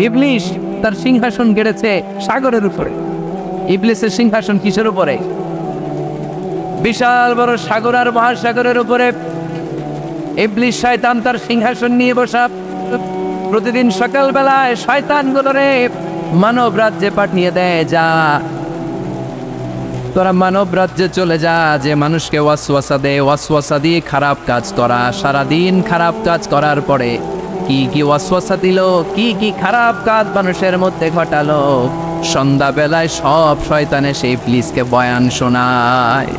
ইবলিস তার সিংহাসন গেড়েছে সাগরের উপরে। ইবলিসের সিংহাসন কিসের উপরে? বিশাল বড় সাগর আর মহাসাগরের উপরে ইবলিস শয়তান তার সিংহাসন নিয়ে বসা। প্রতিদিন সকালবেলায় শয়তানগুলোরে মানব রাজ্যে পাঠিয়ে দেয়, যা তোরা মানব রাজ্যে চলে যা, যে মানুষকে ওয়াসওয়াসা দেয়, ওয়াসওয়াসা দিয়ে খারাপ কাজ করা। সারাদিন খারাপ কাজ করার পরে কি কি ওয়াসওয়াসা দিল, কি কি খারাপ কাজ মানুষের মধ্যে ঘটালো, সন্ধ্যাবেলায় সব শয়তানে সেই ইবলিসকে বয়ান শোনায়।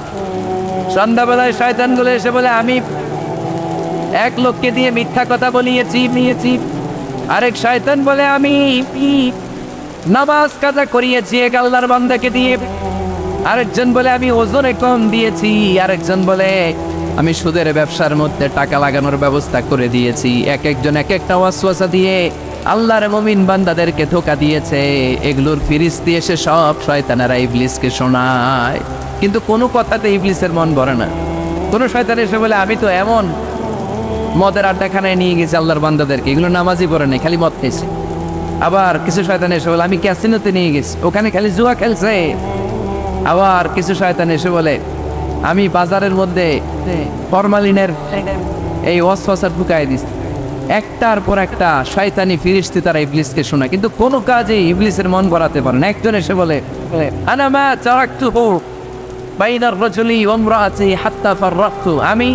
সন্ধ্যাবেলায় শয়তানগুলো এসে বলে, আমি এক লোককে দিয়ে মিথ্যা কথা বলিয়েছি। আরেক শয়তান বলে, আমি নামাজ কাজা করিয়েছি এক আল্লাহর বান্দাকে দিয়ে। আরেকজন বলে, আমি ওজনে কম দিয়েছি। আরেকজন বলে, আমি সুদের ব্যবসার মধ্যে টাকা লাগানোর ব্যবস্থা করে দিয়েছি। এক একজন এক একটা ওয়াসওয়াসা দিয়ে আল্লাহর মুমিন বান্দাদেরকে ধোঁকা দিয়েছে। এগুলোর ফিরিস্তি এসে সব শয়তানেরা ইবলিসকে শোনায়, কিন্তু কোনো কথাতে ইবলিসের মন ভরে না। কোনো শয়তান এসে বলে, আমি তো এমন মদের আড্ডাখানায় নিয়ে গেছি আল্লাহর বান্দাদেরকে, এগুলো নামাজই পড়ে নাই, খালি মদ খেয়েছে। আবার কিছু শয়তান এসে বলে, আমি ক্যাসিনোতে নিয়ে গেছি, ওখানে খালি জুয়া খেলছে। আবার কিছু শয়তান এসে বলে, আমি বাজারের মধ্যে ফরমালিনের এই ওয়াসওয়াসা ঢুকাই দিছি। একটার পর একটা শয়তানি ফিরিস্তি তারা ইবলিসকে শোনায়, কিন্তু কোনো কাজে ইবলিসের মন ভরাতে পারে না। একজন এসে বলে, আনা মা তারাকতুহু বাইনার রাজুলি ওয়া ইমরাআতি হাত্তা ফাররাকতু, আমি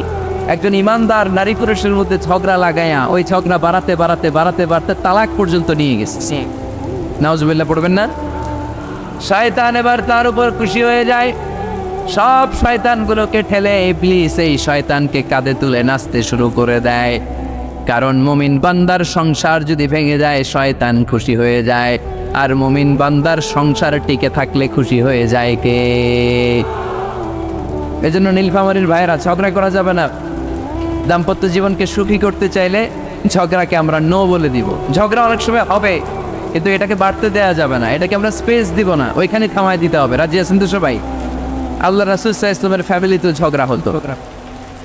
একজন ইমানদার নারী পুরুষের মধ্যে ঝগড়া লাগায়া ওই ঝগড়া বাড়াতে তালাক পর্যন্ত নিয়ে গেছে। নাউজুবিল্লাহ পড়বেন না? শয়তান এবার তার উপর খুশি হয়ে যায়। সব শয়তানগুলোকে ঠেলে ইবলিস এই শয়তানকে কাঁধে তুলে নাচতে শুরু করে দেয়। কারণ মুমিন বান্দার সংসার যদি ভেঙে যায় শয়তান খুশি হয়ে যায়, আর মুমিন বান্দার সংসার টিকে থাকলে খুশি হয়ে যায় কে? এজন্য নীলফামারীর ভাইয়েরা, ঝগড়া করা যাবে না। দাম্পত্য জীবনকে সুখী করতে চাইলে ঝগড়াকে আমরা নো বলে দিব। ঝগড়া অনেক সময় হবে, কিন্তু এটাকে বাড়তে দেওয়া যাবে না, এটাকে আমরা স্পেস দিব না, ওইখানে থামায় দিতে হবে। রাজি আছেন তো সবাই? আল্লাহ রাসূল সাল্লাল্লাহু আলাইহি ওয়াসাল্লামের ফ্যামিলিতে ঝগড়া হতো।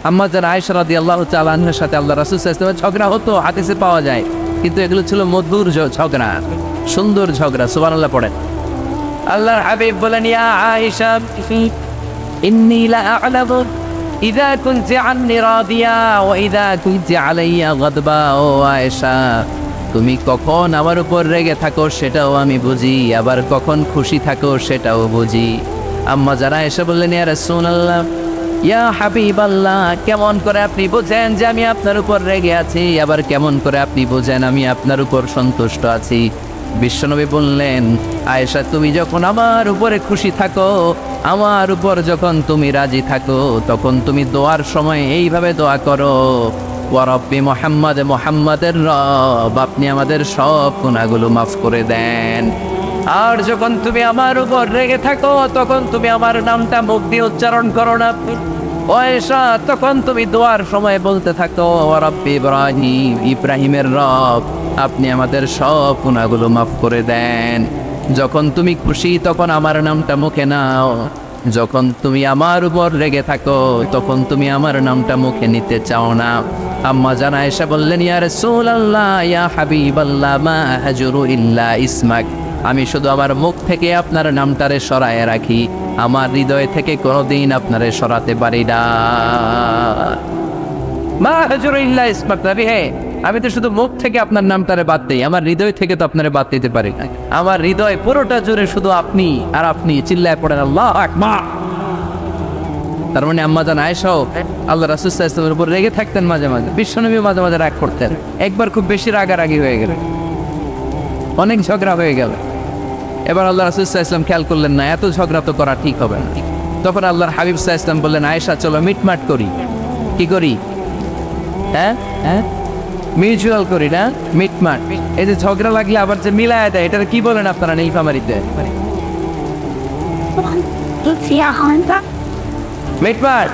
আম্মা জান আয়েশা রাদিয়াল্লাহু তাআলা আনহার সাথে আল্লাহ রাসূল সাল্লাল্লাহু আলাইহি ওয়াসাল্লামের ঝগড়া হতো, হাদিসে পাওয়া যায়। কিন্তু এগুলো ছিল মধুর ঝগড়া, সুন্দর ঝগড়া। সুবহানাল্লাহ পড়েন। আল্লাহর হাবিব বলেন, ইয়া আয়েশা ইন্নী লা আ'লামু ইযা কুনতি আন্নী রাদিয়া ওয়া ইযা কুনতি আলাইয়া গাদবা। ও আয়েশা, তুমি কখন আমার উপর রেগে থাকো সেটাও আমি বুঝি, আবার কখন খুশি থাকো সেটাও বুঝি। আম্মা যারা এসে বললেন, ইয়া রাসূলুল্লাহ, ইয়া হাবিবাল্লাহ, কেমন করে আপনি বোঝেন যে আমি আপনার উপর রেগে আছি, আবার কেমন করে আপনি বোঝেন আমি আপনার উপর সন্তুষ্ট আছি? বিশ্বনবী বললেন, আয়েশা, তুমি যখন আমার উপরে খুশি থাকো, আমার উপর যখন তুমি রাজি থাকো, তখন তুমি দোয়ার সময় এইভাবে দোয়া করো, ওয়া রাব্বি মুহাম্মদ, মুহাম্মাদের রব, আপনি আমাদের সব গুনাহগুলো মাফ করে দেন। আর যখন তুমি আমার উপর রেগে থাকো, তখন তুমি আমার নামটা মুখ দিয়ে উচ্চারণ করো না। আয়েশা, তখন তুমি দোয়ার সময় বলতে থাকো, ওয়া রাব্বি ইব্রাহিম, ইব্রাহিমের রব, আপনি আমাদের সব গুনাহগুলো মাফ করে দেন। যখন তুমি খুশি তখন আমার নামটা মুখে নাও, যখন তুমি আমার উপর রেগে থাকো তখন তুমি আমার নামটা মুখে নিতে চাও না। আম্মা জান আয়েশা বললেন, ইয়া রাসূলুল্লাহ, ইয়া হাবিবাল্লাহ, মা আহজুরু ইল্লা ইসমাক, আমি শুধু আমার মুখ থেকে আপনার নামটারে সরায় রাখি, আমার হৃদয় থেকে কোনোদিন আপনারে সরাতে পারি না। মা আহজুরু ইল্লা ইসমাক, নবী হে, আমি তো শুধু মুখ থেকে আপনার নামটারে বাদ দেই, আমার হৃদয় থেকে তো আপনারে বাদ দিতে পারি না। আমার হৃদয় পুরোটা জুড়ে শুধু আপনি আর আপনি। চিল্লায় পড়েন আল্লাহু আকবার। তার মানে আম্মা জান আয়েশাও আল্লাহ রাসূল সাল্লাল্লাহু আলাইহি ওয়াসাল্লামের উপর রেগে থাকতেন মাঝে মাঝে। বিশ্বনবী মাঝে মাঝে রাগ করতেন। একবার খুব বেশি রাগারাগি হয়ে গেল, অনেক ঝগড়া হয়ে গেল। এবার আল্লাহ রাসূল সাল্লাল্লাহু আলাইহি ওয়াসাল্লাম খেয়াল করলেন না, এত ঝগড়া তো করা ঠিক হবে না। তখন আল্লাহর হাবিব সাল্লাল্লাহু আলাইহি ওয়াসাল্লাম বললেন, আয়েশা, চলো মিটমাট করি। কি করি? হ্যাঁ, মিউচুয়াল করি না, মিটমাট। এই যে ঝগড়া লাগলে আবার যে মিলায় দেয়, এটা কি বলেন আপনারা নীলফামারীতে? মিটমাট।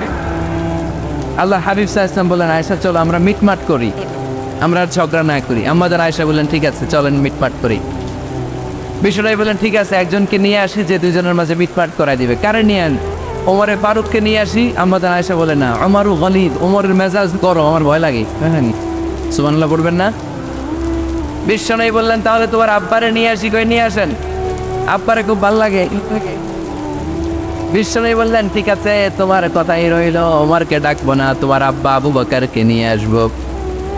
আল্লাহ হাবিব সাল্লাল্লাহু আলাইহি ওয়াসাল্লাম বলেন, আয়েশা, চলো আমরা মিটমাট করি, আমরা আর ঝগড়া না করি। আমাদের আয়েশা বললেন, ঠিক আছে, চলেন মিটমাট করি। বিশ্বনবী বলেন, ঠিক আছে, একজনকে নিয়ে আসি যে দুজনের মাঝে মিটমাট করাই দিবে। কারে নিয়ে আন? ওমরে ফারুককে নিয়ে আসি। আমাদের আয়েশা বলে, না, ওমরু গলিদ, ওমরের মেজাজ গরম, আমার ভয় লাগে। সুবহানাল্লাহ পড়বেন না? বিশ্বনবী বললেন তাহলে তোমার আব্বারে নিয়ে আসি, কই নিয়ে আসেন, আব্বারে খুব ভালো লাগে। বিশ্বনবী বললেন ঠিক আছে তোমার কথাই রইল, ওমরকে ডাকবো না, তোমার আব্বা আবু বকরকে নিয়ে আসবো।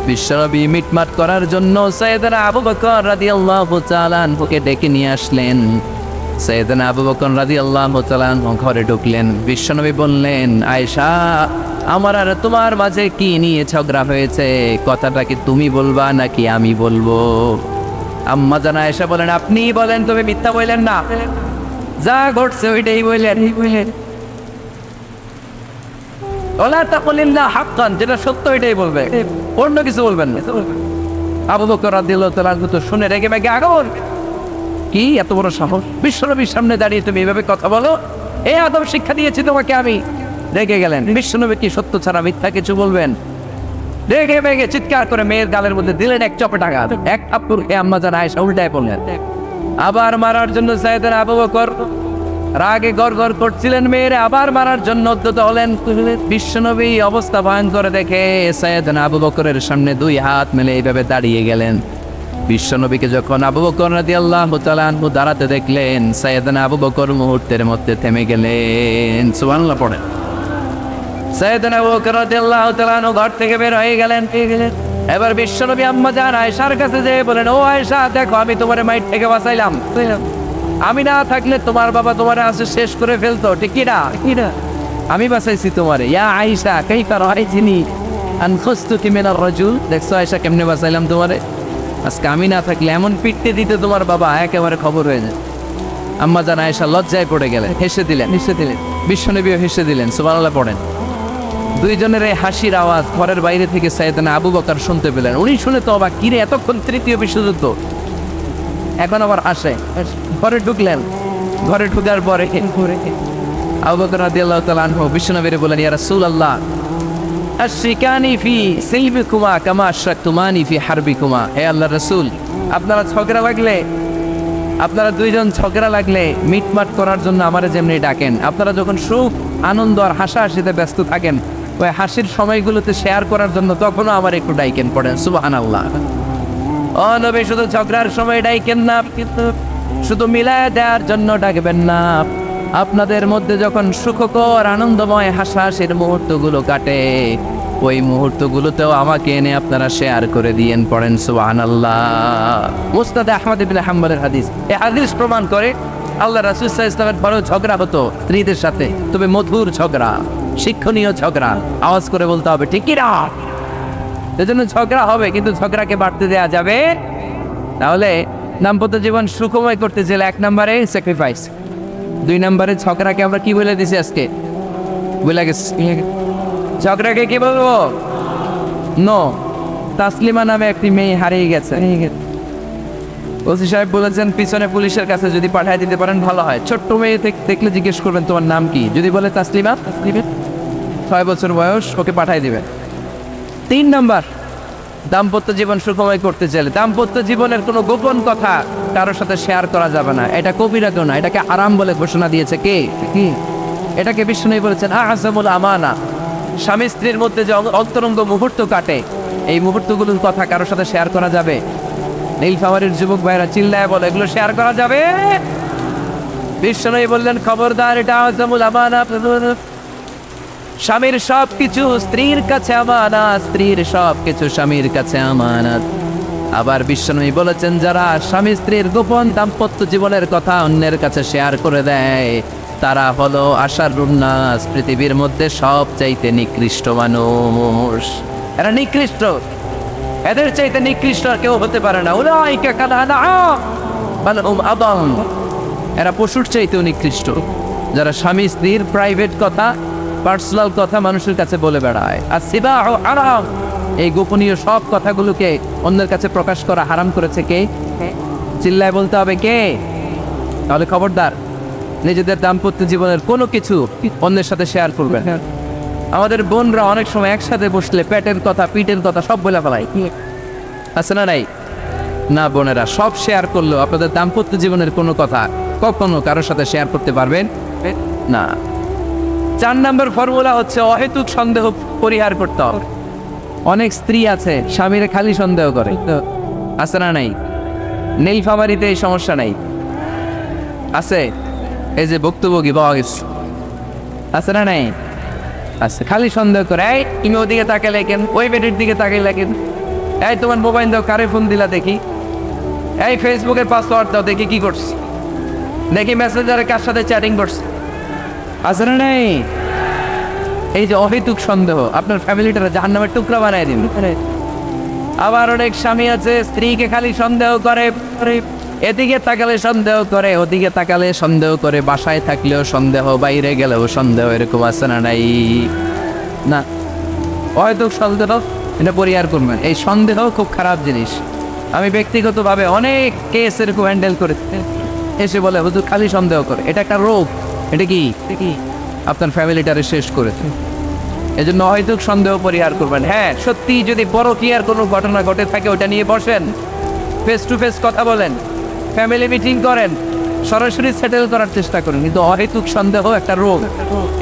বিশ্বনবী মিটমাট করার জন্য সাইয়েদনা আবু বকর রাদিয়াল্লাহু তাআলা আনহুকে ডেকে নিয়ে আসলেন। সাইয়েদনা আবু বকর রাদিয়াল্লাহু তাআলা আনহু ঘরে ঢুকলেন। বিশ্বনবী বললেন আয়েশা, আমার আর তোমার মাঝে কি নিয়ে ঝগড়া হয়েছে, কথাটা কি তুমি বলবা নাকি আমি বলবো? আম্মা জান আয়েশা বলেন আপনিই বলেন, তুমি মিথ্যা বললেন না, যা ঘটছে ওইটাই বললেন। ওলা তাকুলিল্লাহ হাক্কান, যেটা সত্য এটাই বলবে, অন্য কিছু বলবেন না। আবু বকর রাদিয়াল্লাহু তাআলা আনহু তো শুনে রেগে মেগে আগুন, কি এত বড় সাহস, বিশ্বনবীর সামনে দাঁড়িয়ে তুমি এভাবে কথা বলো, এই আদব শিক্ষা দিয়েছি তোমাকে আমি। রেগে গেলেন। বিশ্বনবী কি সত্য ছাড়া মিথ্যা কিছু বলবেন? রেগে মেগে চিৎকার করে মেয়ের গালের মধ্যে দিলেন এক চপেটাঘাত, এক থাপ্পড় খেয়ে আম্মা জান আয়েশা উল্টায় পড়লেন। আবার মারার জন্য সাইয়েদনা আবু বকর রাগে গড়গড় করছিলেন, মেয়েরে আবার মারার জন্য উদ্যত হলেন। বিশ্বনবী অবস্থা ভয়ঙ্কর দেখে সাইয়েদনা আবু বকরের সামনে দুই হাত মেলে এইভাবে দাঁড়িয়ে গেলেন। বিশ্বনবীকে যখন আবু বকর রাদিয়াল্লাহু তাআলা আনহু দাঁড়াতে দেখলেন, সাইয়েদনা আবু বকর মুহূর্তের মধ্যে থেমে গেলেন। সুবহানাল্লাহ পড়েন। সাইয়েদনা আবু বকর রাদিয়াল্লাহু তাআলা আনহু ঘর থেকে বের হয়ে গেলেন। এবার বিশ্বনবী আম্মা জান আয়েশার কাছে যেয়ে বলেন, ও আয়েশা দেখো আমি তোমার মাইট থেকে বাঁচাইলাম, আমি না থাকলে তোমার বাবা তোমার আসে শেষ করে ফেলতো, ঠিক কি না? আমি বাঁচাইছি তোমারে। ইয়া আয়েশা কাইফা রাআইতিনি আনখুস্তুকি মিনার রাজুল, দেখছো আয়েশা কেমনে বাঁচাইলাম তোমারে? আজকে আমি না থাকলে এমন পিটতে দিতে তোমার বাবা একেবারে খবর হয়ে যায়। আম্মা জান আয়েশা লজ্জায় পড়ে গেলেন, হেসে দিলেন। বিশ্বনবীও হেসে দিলেন। সুবহানাল্লাহ পড়েন। দুইজনের এই হাসির আওয়াজ ঘরের বাইরে থেকে সাইয়েদনা আবু বকর শুনতে পেলেন। উনি শুনে তো অবাক, কিরে এতক্ষণ তৃতীয় বিশ্বযুদ্ধ, এখন আবার আসে। ঘরে ঢুকলেন। ঘরে ঢুকার পরে আবু বকর রাদিয়াল্লাহু তাআলা আনহু বিশ্বনবীরে বলেন, ইয়া রাসূলুল্লাহ আশরিকানি ফি সিলবিকুমা কামা আশরাকতুমানি ফি হারবিকুমা। হে আল্লাহর রাসূল, আপনারা দুইজন ঝগড়া লাগলে মিটমাট করার জন্য আমারে যেমনি ডাকেন, আপনারা যখন সুখ আনন্দ আর হাসাহাসিতে ব্যস্ত থাকেন, ওই হাসির সময়গুলোতে শেয়ার করার জন্য তখনও আমার একটু ডাইকেন পড়েন। সুবহানাল্লাহ। ও নবী, শুধু ঝগড়ার সময় ডাইকেন না, কিন্তু শুধু মিলায় দেওয়ার জন্য ডাকবেন না। আপনাদের মধ্যে যখন সুখকর আনন্দময় হাসাহাসির মুহূর্তগুলো কাটে, ওই মুহূর্তগুলোতেও আমাকে এনে আপনারা শেয়ার করে দিয়েন পড়েন। সুবহানাল্লাহ। মুসনাদে আহমদ ইবনে হাম্বলের হাদিস। এই হাদিস প্রমাণ করে আল্লাহ রাসূল সাল্লাল্লাহু আলাইহি ওয়াসাল্লামের বড় ঝগড়া হতো স্ত্রীদের সাথে, তবে মধুর ঝগড়া, শিক্ষণীয় ঝগড়া। আওয়াজ করে বলতে হবে ঠিক কি না? এজন্য ঝগড়া হবে, কিন্তু ঝগড়াকে বাড়তে দেওয়া যাবে। তাহলে দাম্পত্য জীবন সুখময় করতে চাইলে 1 নম্বরে স্যাক্রিফাইস, 2 নম্বরে ঝগড়াকে আমরা কি বলে দিছি আজকে? বলে গেছি ঝগড়াকে কি বলবো? নো। তাসলিমা নামে একটি মেয়ে হারিয়ে গেছে। ওসি সাহেব বলেছেন পিছনে পুলিশের কাছে যদি পাঠিয়ে দিতে পারেন ভালো হয়। ছোট্ট মেয়ে দেখলে জিজ্ঞেস করবেন তোমার নাম কি, যদি বলে তাসলিমা, 6 বছর বয়স, ওকে পাঠিয়ে দিবেন। 3 নম্বর, দাম্পত্য জীবন সুখময় করতে চাইলে দাম্পত্য জীবনের কোনো গোপন কথা কারোর সাথে শেয়ার করা যাবে না। এটা কবিরা কেউ না, এটাকে আরাম বলে ঘোষণা দিয়েছে কে? কি এটাকে বিষ্ণু বলেছেন আযমুল আমানা। স্বামী স্ত্রীর মধ্যে যে অন্তরঙ্গ মুহূর্ত কাটে, এই মুহূর্তগুলোর কথা কারোর সাথে শেয়ার করা যাবে? নীলফামারীর যুবক ভাইরা চিল্লায় বলে এগুলো শেয়ার করা যাবে? বিষ্ণু বললেন খবরদার, এটা আযমুল আমানা। স্বামীর সব কিছু স্ত্রীর কাছে আমানত, স্ত্রীর সব কিছু স্বামীর কাছে আমানত। আবার বিষ্ণু বলেছেন যারা স্বামী স্ত্রীর গোপন দাম্পত্য জীবনের কথা অন্যের কাছে শেয়ার করে দেয়, তারা হলো আশারুন নাস, পৃথিবীর মধ্যে সবচাইতে নিকৃষ্ট মানুষ। এরা নিকৃষ্ট, এদের চাইতে নিকৃষ্ট আর কেউ হতে পারে না। উলাইকা কাল আনআম বাল হুম আদাল। এরা পশুর চাইতেও নিকৃষ্ট, যারা স্বামী স্ত্রীর প্রাইভেট কথা, পার্সোনাল কথা মানুষের কাছে বলে বেড়ায়। আর সিবাহু হারাম, এই গোপনীয় সব কথাগুলোকে অন্যের কাছে প্রকাশ করা হারাম করেছে কে? চিল্লায় বলতে হবে কে? তাহলে খবরদার, নিজেদের দাম্পত্য জীবনের কোনো কিছু অন্যের সাথে শেয়ার করবেন। আমাদের বোনরা অনেক সময় একসাথে বসলে পেটের কথা, পিঠের কথা সব বলে ফেলায়, আছে না নাই? না বোনেরা, সব শেয়ার করলেও আপনাদের দাম্পত্য জীবনের কোনো কথা কখনো কারোর সাথে শেয়ার করতে পারবেন না। 4 নম্বর ফর্মুলা হচ্ছে অহেতুক সন্দেহ পরিহার করতে হবে। অনেক স্ত্রী আছে স্বামীরে খালি সন্দেহ করে, আছে না নাই? নীলফামারীতে এই সমস্যা নাই, আছে? এই যে ভুক্তভোগী পাওয়া গেছে, আছে না নাই? আছে। খালি সন্দেহ করে, এই তুমি ওদিকে তাকালে কেন, ওই বেটির দিকে তাকাইলে কেন, এই তোমার মোবাইল দাও, কারে ফোন দিলা দেখি, এই ফেসবুকের পাসওয়ার্ড দাও দেখি কি করছে, দেখি মেসেঞ্জারে কার সাথে চ্যাটিং করছে, আছে না নাই? এই যে অহেতুক সন্দেহ আপনার ফ্যামিলিটারে জাহান্নামের টুকরা বানায় দিন। আবার অনেক স্বামী আছে স্ত্রীকে খালি সন্দেহ করে, এদিকে তাকালে সন্দেহ করে, ওদিকে তাকালে সন্দেহ করে, বাসায় থাকলেও সন্দেহ, বাইরে গেলেও সন্দেহ, এরকম আছে না নাই? না, অহেতুক সন্দেহ এটা পরিহার করবেন। এই সন্দেহ খুব খারাপ জিনিস। আমি ব্যক্তিগতভাবে অনেক কেস এরকম হ্যান্ডেল করেছি, এসে বলে হুজুর খালি সন্দেহ করে, এটা একটা রোগ। এটা কি আপনার ফ্যামিলিটারে শেষ করেছে। এই জন্য অহেতুক সন্দেহ পরিহার করবেন। হ্যাঁ, সত্যি যদি পরকীয়ার কোনো ঘটনা ঘটে থাকে ওটা নিয়ে বসেন, ফেস টু ফেস কথা বলেন, ফ্যামিলি মিটিং করেন, সরাসরি সেটেল করার চেষ্টা করুন। কিন্তু অহেতুক সন্দেহ একটা রোগ,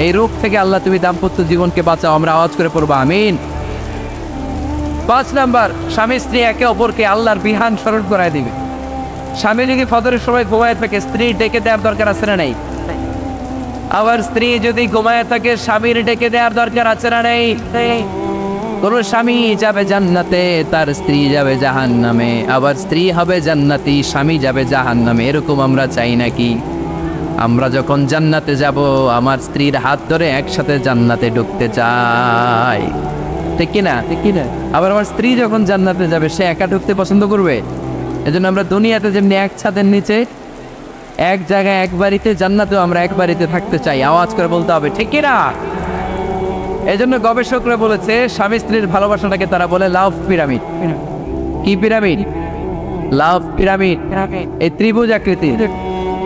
এই রোগ থেকে আল্লাহ তুমি দাম্পত্য জীবনকে বাঁচাও, আমরা আওয়াজ করে পড়বো আমিন। 5 নাম্বার, স্বামী স্ত্রী একে অপরকে আল্লাহর বিধান স্মরণ করায় দিবে। স্বামী যদি ফজরের সময় ঘুমায় থাকে, স্ত্রী ডেকে দেওয়ার দরকার আছে না নেই? আবার স্ত্রী যদি ঘুমায় থাকে, স্বামীর ডেকে দেওয়ার দরকার আছে না নেই? কোন স্বামী যাবে জান্নাতে, তার স্ত্রী যাবে জাহান্নামে, আবার স্ত্রী হবে জান্নাতি, স্বামী যাবে জাহান্নামে। এরকম আমরা চাই নাকি? আমরা যখন জান্নাতে যাব, আমার স্ত্রীর হাত ধরে একসাথে জান্নাতে ঢুকতে চাই, ঠিক কিনা? ঠিক কিনা? আবার আমার স্ত্রী যখন জান্নাতে যাবে, সে একা ঢুকতে পছন্দ করবে। এজন্য আমরা দুনিয়াতে যেমনি এক ছাদের নিচে, এক জায়গায়, এক বাড়িতে, জান্নাতেও আমরা এক বাড়িতে থাকতে চাই। আওয়াজ করে বলতে হবে, ঠিক কিনা? এই জন্য গবেষকরা বলেছে, স্বামী স্ত্রীর ভালোবাসাটাকে তারা বলে লাভ পিরামিড। কি পিরামিড? লাভ পিরামিড। এই ত্রিভুজ আকৃতি।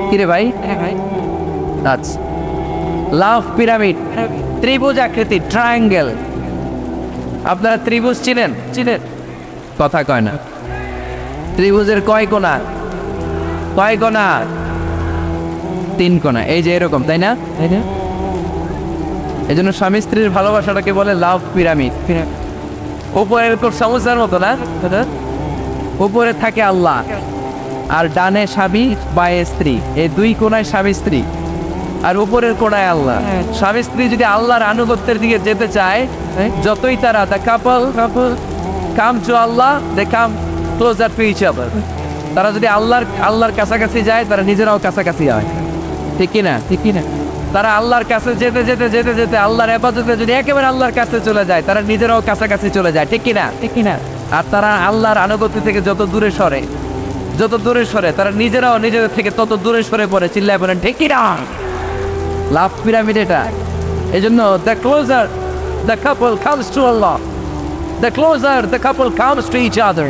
কিরে ভাই? আচ্ছা, লাভ পিরামিড, ত্রিভুজ আকৃতি, ট্রায়াঙ্গেল। আপনারা ত্রিভুজ চিনেন? চিনেন? কথা কয় না। ত্রিভুজের কয় কোণা? কয় কোণা? 3 কোণা। এই যে এরকম, তাই না? এই জন্য স্বামী স্ত্রীর ভালোবাসাটাকে বলে লাভ পিরামিড। উপরে এরকম সমুদ্রের মতো না, উপরে থাকে আল্লাহ, আর ডানে স্বামী, বায়ে স্ত্রী, এই 2 কোণায় স্বামী স্ত্রী, আর উপরের কোণায় আল্লাহ। স্বামী স্ত্রী যদি আল্লাহর আনুগত্যের দিকে যেতে চায়, যতই তারা the couple come to Allah, they come closer to each other। তারা যদি আল্লাহর কাছাকাছি যায়, তারা নিজেরাও কাছাকাছি হয়, ঠিক কিনা? ঠিক কিনা? তারা আল্লাহর কাছে যেতে যেতে যেতে যেতে আল্লাহর ইবাদতে যদি একেবারে আল্লাহর কাছে চলে যায়, তারা নিজেরাও কাছাকাছি চলে যায়, ঠিক কিনা? ঠিক কিনা? আর তারা আল্লাহর আনুগত্য থেকে যত দূরে সরে, তারা নিজেরাও নিজেদের থেকে তত দূরে সরে পড়ে। চিল্লায় বলেন, ঠিক কিনা? লাভ পিরামিড এটা। এই জন্য the closer the couple comes to Allah, the closer the couple comes to each other।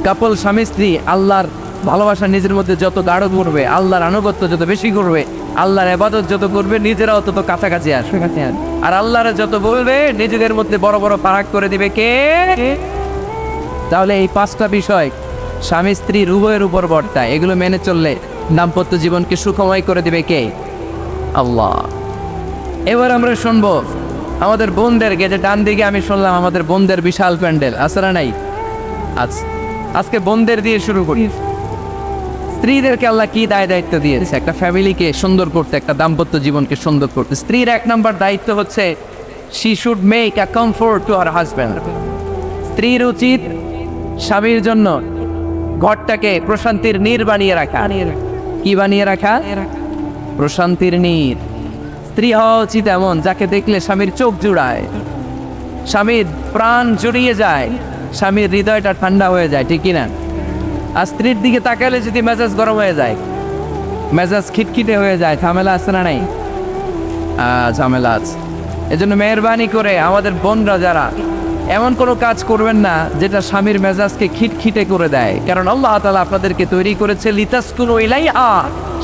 কাপল স্বামী স্ত্রী আল্লাহর ভালোবাসা নিজের মধ্যে যত গাঢ় করবে, আল্লাহর আনুগত্য যত বেশি করবে, আল্লাহর ইবাদত যত করবে, নিজেরাও তত কাছাকাছি আসবে। আর আল্লাহর যত বলবে, নিজেদের মধ্যে বড় বড় ফারাক করে দিবে কে? তাহলে এই 5টা বিষয় স্বামী স্ত্রীর উভয়ের উপর বর্তায়। এগুলো মেনে চললে দাম্পত্য জীবনকে সুখময় করে দিবে কে? আল্লাহ। এবার আমরা শুনবো আমাদের বোনদেরকে, যে ডান দিকে আমি শুনলাম আমাদের বোনদের বিশাল প্যান্ডেল, আছে না নাই? আচ্ছা, আজকে বোনদের দিয়ে শুরু করি। স্ত্রীদেরকে আল্লাহ কি দায়িত্ব দিয়েছে একটা ফ্যামিলিকে সুন্দর করতে, একটা দাম্পত্য জীবনকে সুন্দর করতে? স্ত্রীর 1 নম্বর দায়িত্ব হচ্ছে she should make a comfort to her husband। স্ত্রীর উচিত স্বামীর জন্য ঘরটাকে প্রশান্তির নীড় বানিয়ে রাখা। কি বানিয়ে রাখা? প্রশান্তির নীড়। স্ত্রী হওয়া উচিত এমন, যাকে দেখলে স্বামীর চোখ জুড়ায়, স্বামীর প্রাণ জুড়িয়ে যায়, স্বামীর হৃদয়টা ঠান্ডা হয়ে যায়, ঠিক কিনা? আর স্ত্রীর দিকে তাকালে যদি মেজাজ গরম হয়ে যায়, মেজাজ খিটখিটে হয়ে যায়, ঝামেলা আছে না নাই? ঝামেলা আছে। এজন্য মেহরবানি করে আমাদের বোনরা যারা, এমন কোনো কাজ করবেন না যেটা স্বামীর মেজাজকে খিটখিটে করে দেয়। কারণ আল্লাহ তাআলা আপনাদেরকে তৈরি করেছে লিতাসকুনু ইলাইহা,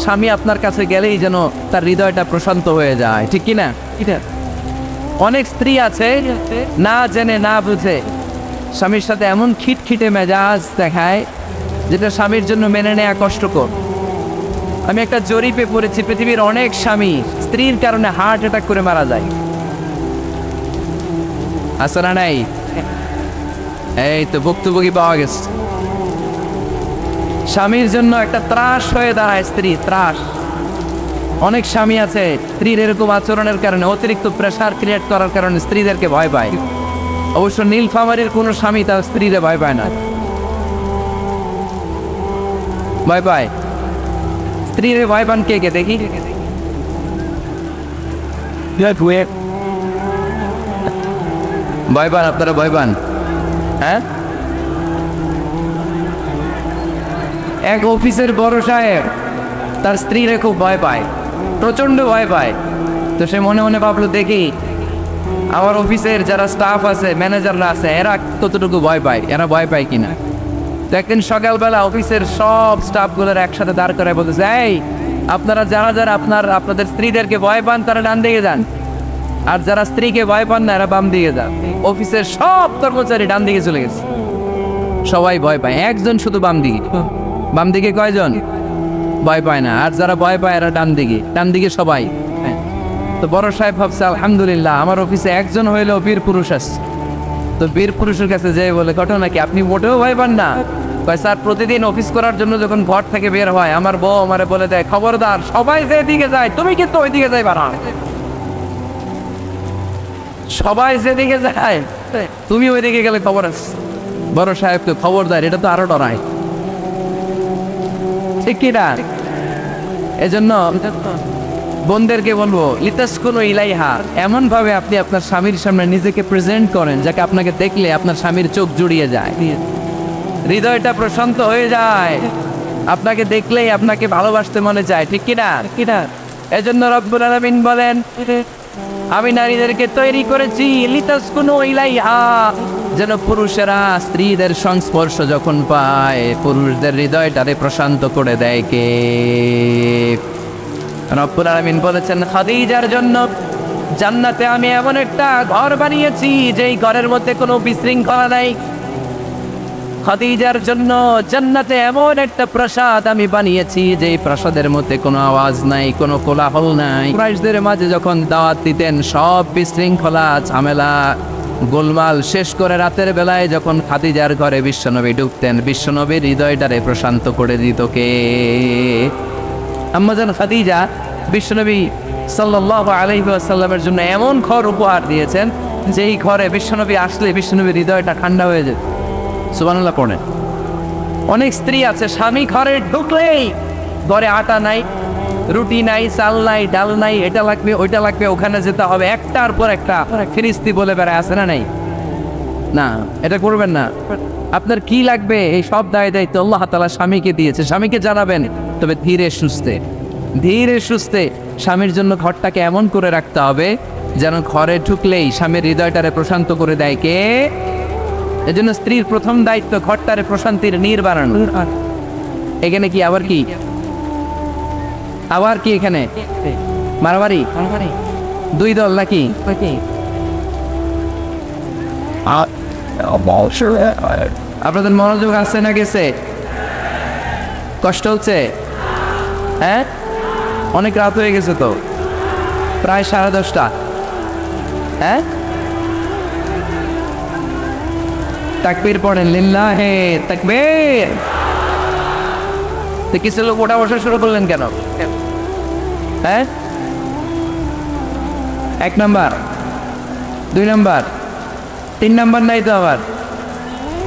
স্বামী আপনার কাছে গেলেই যেন তার হৃদয়টা প্রশান্ত হয়ে যায়, ঠিক কিনা? অনেক স্ত্রী আছে না জেনে না বুঝে স্বামীর সাথে এমন খিটখিটে মেজাজ দেখায়, যেটা স্বামীর জন্য মেনে নেওয়া কষ্টকর। আমি একটা জরিপে পড়েছি, পৃথিবীর অনেক স্বামী স্ত্রীর কারণে হার্ট অ্যাটাক করে মারা যায়, আছে না নাই? এই তো ভুক্তভোগী পাওয়া গেছে। স্বামীর জন্য একটা ত্রাস হয়ে দাঁড়ায় স্ত্রী, ত্রাস। অনেক স্বামী আছে স্ত্রীর এরকম আচরণের কারণে অতিরিক্ত প্রেসার ক্রিয়েট করার কারণে স্ত্রীদেরকে ভয় পায়। অবশ্য নীলফামারীর কোনো স্বামী তার স্ত্রীরে ভয় পায় না। ভয় পায় স্ত্রীরে ভয় পান কে কে দেখি? ভয় পান আপনারা? ভয় পান? হ্যাঁ, এক অফিসের বড় সাহেব তার স্ত্রীরে খুব ভয় পায়, প্রচন্ড ভয় পায়। তো সে মনে মনে ভাবলো, দেখি আমার অফিসের যারা স্টাফ আছে, ম্যানেজাররা আছে, এরা কতটুকু ভয় পায়, এরা ভয় পায় কিনা। তো একদিন সকালবেলা অফিসের সব স্টাফগুলোর একসাথে দাঁড় করায় বলতেছে, এই আপনারা যারা যারা আপনাদের স্ত্রীদেরকে ভয় পান তারা ডান দিকে যান, আর যারা স্ত্রীকে ভয় পান না এরা বাম দিকে যান। অফিসের সব কর্মচারী ডান দিকে চলে গেছে, সবাই ভয় পায়, একজন শুধু বাম দিকে। বাম দিকে কয়জন ভয় পায় না, আর যারা ভয় পায় এরা ডান দিকে, ডান দিকে সবাই। তো বড় সাহেব ভাবছে, আলহামদুলিল্লাহ আমার অফিসে একজন হইলেও বীর পুরুষ আসছে। তো বীর পুরুষের কাছে যেয়ে বলে, ঘটনা কি, আপনি মোটেও ভয় পান না? কয়, স্যার প্রতিদিন অফিস করার জন্য যখন ঘর থেকে বের হয় আমার বউ আমারে বলে দেয়, খবরদার সবাই যেদিকে যায় তুমি কিন্তু ওইদিকে যাইবা না, সবাই যেদিকে যায় তুমি ওইদিকে গেলে খবর আছে। বড় সাহেবকে খবরদার, এটা তো আরো ডরায়, ঠিক কিনা? এজন্য বোনদেরকে বলবো, লিতাসকুনু ইলাইহা, এমন ভাবে আপনি আপনার স্বামীর সামনে নিজেকে প্রেজেন্ট করেন যাকে আপনাকে দেখলে আপনার স্বামীর চোখ জুড়িয়ে যায়, হৃদয়টা প্রশান্ত হয়ে যায়, আপনাকে দেখলেই আপনাকে ভালোবাসতে মনে চায়, ঠিক কিনা? এজন্য রব্বুল আলামিন বলেন, আমি নারীদেরকে তৈরি করেছি লিতাসকুনু ইলাইহা, যেন পুরুষেরা স্ত্রীদের সংস্পর্শ যখন পায় পুরুষদের হৃদয়টারে প্রশান্ত করে দেয় কে? রব্বুল আলামিন বলেছেন, খাদিজার জন্য জান্নাতে আমি এমন একটা ঘর বানিয়েছি যেই ঘরের মধ্যে কোনো বিশৃঙ্খলা নাই। খাদিজার জন্য জান্নাতে এমন একটা প্রাসাদ আমি বানিয়েছি যেই প্রাসাদের মধ্যে কোনো আওয়াজ নাই, কোনো কোলাহল নাই। কুরাইশদের মাঝে যখন দাওয়াত দিতেন সব বিশৃঙ্খলা ঝামেলা গোলমাল শেষ করে রাতের বেলায় যখন খাদিজার ঘরে বিশ্বনবী ঢুকতেন, বিশ্বনবীর হৃদয়টারে প্রশান্ত করে দিত কে? আম্মাজান খাদিজা বিশ্বনবী সাল্লাল্লাহু আলাইহি ওয়াসাল্লামের জন্য এমন ঘর উপহার দিয়েছেন যেই ঘরে বিশ্বনবী আসলে বিশ্বনবীর হৃদয়টা ঠান্ডা হয়ে যেত। সুবহানাল্লাহ পড়েন। অনেক স্ত্রী আছে স্বামী ঘরে ঢুকলেই ঘরে আটা নাই, রুটি নাই, চাল নাই, ডাল নাই, এটা লাগবে ওইটা লাগবে, ওখানে যেতে হবে, একটার পর একটা ফিরিস্তি বলে বেড়ায়, আছে না নাই? না, এটা করবেন না। আপনার কি লাগবে এই সব দায় দায়িত্ব আল্লাহ তাআলা স্বামীকে দিয়েছে, স্বামীকে জানাবেন। তবে ধীরে সুস্থে, ধীরে সুস্থে স্বামীর জন্য ঘরটাকে এমন করে রাখতে হবে যেন ঘরে ঢুকলেই স্বামীর হৃদয়টারে প্রশান্ত করে দেয় কে? এজন্য স্ত্রীর প্রথম দায়িত্ব ঘরটারে প্রশান্তির নীড় বানানো। এখানে কি আবার কি এখানে মারামারি দুই দল নাকি? আপনাদের মনোযোগ আছে না গেছে? কষ্ট হচ্ছে? হ্যাঁ, অনেক রাত হয়ে গেছে তো, প্রায় 10:30। হ্যাঁ, তাকবীর পড়েন, লিল্লাহে তাকবীর। তো কিছু লোক ওঠা বসা শুরু করলেন কেন? হ্যাঁ, 1 নাম্বার 2 নাম্বার 3 নাম্বার নাই তো আবার?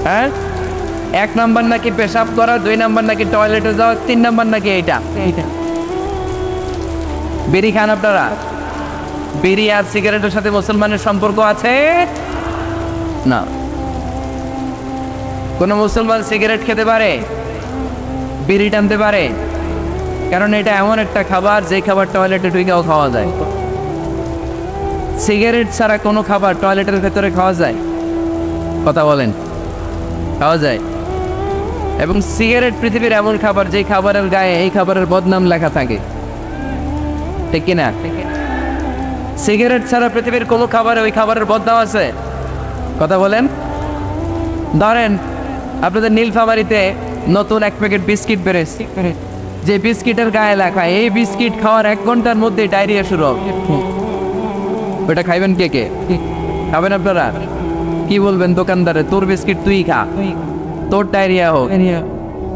হ্যাঁ, 1 নাম্বার নাকি পেশাব করা, 2 নাম্বার নাকি টয়লেটে যাওয়া, 3 নাম্বার নাকি এইটা। বিড়ি খান আপনারা? বিড়ি আর সিগারেটের সাথে মুসলমানের সম্পর্ক আছে না। কোন মুসলমান সিগারেট খেতে পারে, বিড়ি টানতে পারে? কারণ এটা এমন একটা খাবার যে খাবার টয়লেটে ঢুকেও খাওয়া যায়। সিগারেট ছাড়া কোনো খাবার টয়লেটের ভেতরে খাওয়া যায়? কথা বলেন, খাওয়া যায়। এবং সিগারেট পৃথিবীর এমন খাবার যে খাবারের গায়ে এই খাবারের বদনাম লেখা থাকে, ঠিক কিনা? সিগারেট ছাড়া পৃথিবীর কোনো খাবারে ওই খাবারের বদনাম আছে? কথা বলেন। ধরেন আপনাদের নীলফামারীতে নতুন 1 প্যাকেট বিস্কিট বেড়েছে, যে বিস্কিটের গায়ে লেখা এই বিস্কিট খাওয়ার 1 ঘন্টার মধ্যে ডায়রিয়া শুরু হবে। ওটা খাইবেন কে কে? খাবেন আপনারা? কি বলবেন দোকানদারে, তোর বিস্কিট তুই খা, তোর ডায়রিয়া হোক,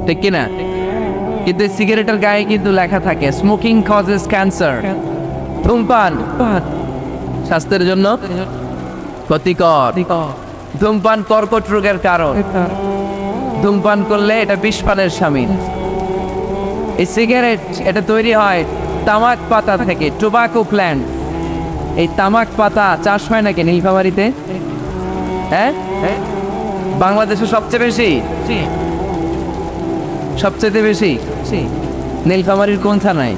ঠিক কিনা? কিন্তু এই সিগারেটের গায়ে কিন্তু লেখা থাকে স্মোকিং কজেস ক্যান্সার, ধূমপান স্বাস্থ্যের জন্য ক্ষতিকর, ধূমপান কর্কট রোগের কারণ, ধূমপান করলে এটা বিষপানের শামিল। এই সিগারেট এটা তৈরি হয় তামাক পাতা থেকে, টোবাকো প্ল্যান্ট। এই তামাক পাতা চাষ হয় নাকি নীলফামারীতে? হ্যাঁ, বাংলাদেশে সবচেয়ে বেশি, সবচেয়ে বেশি নীলফামারীর কোন থানায়?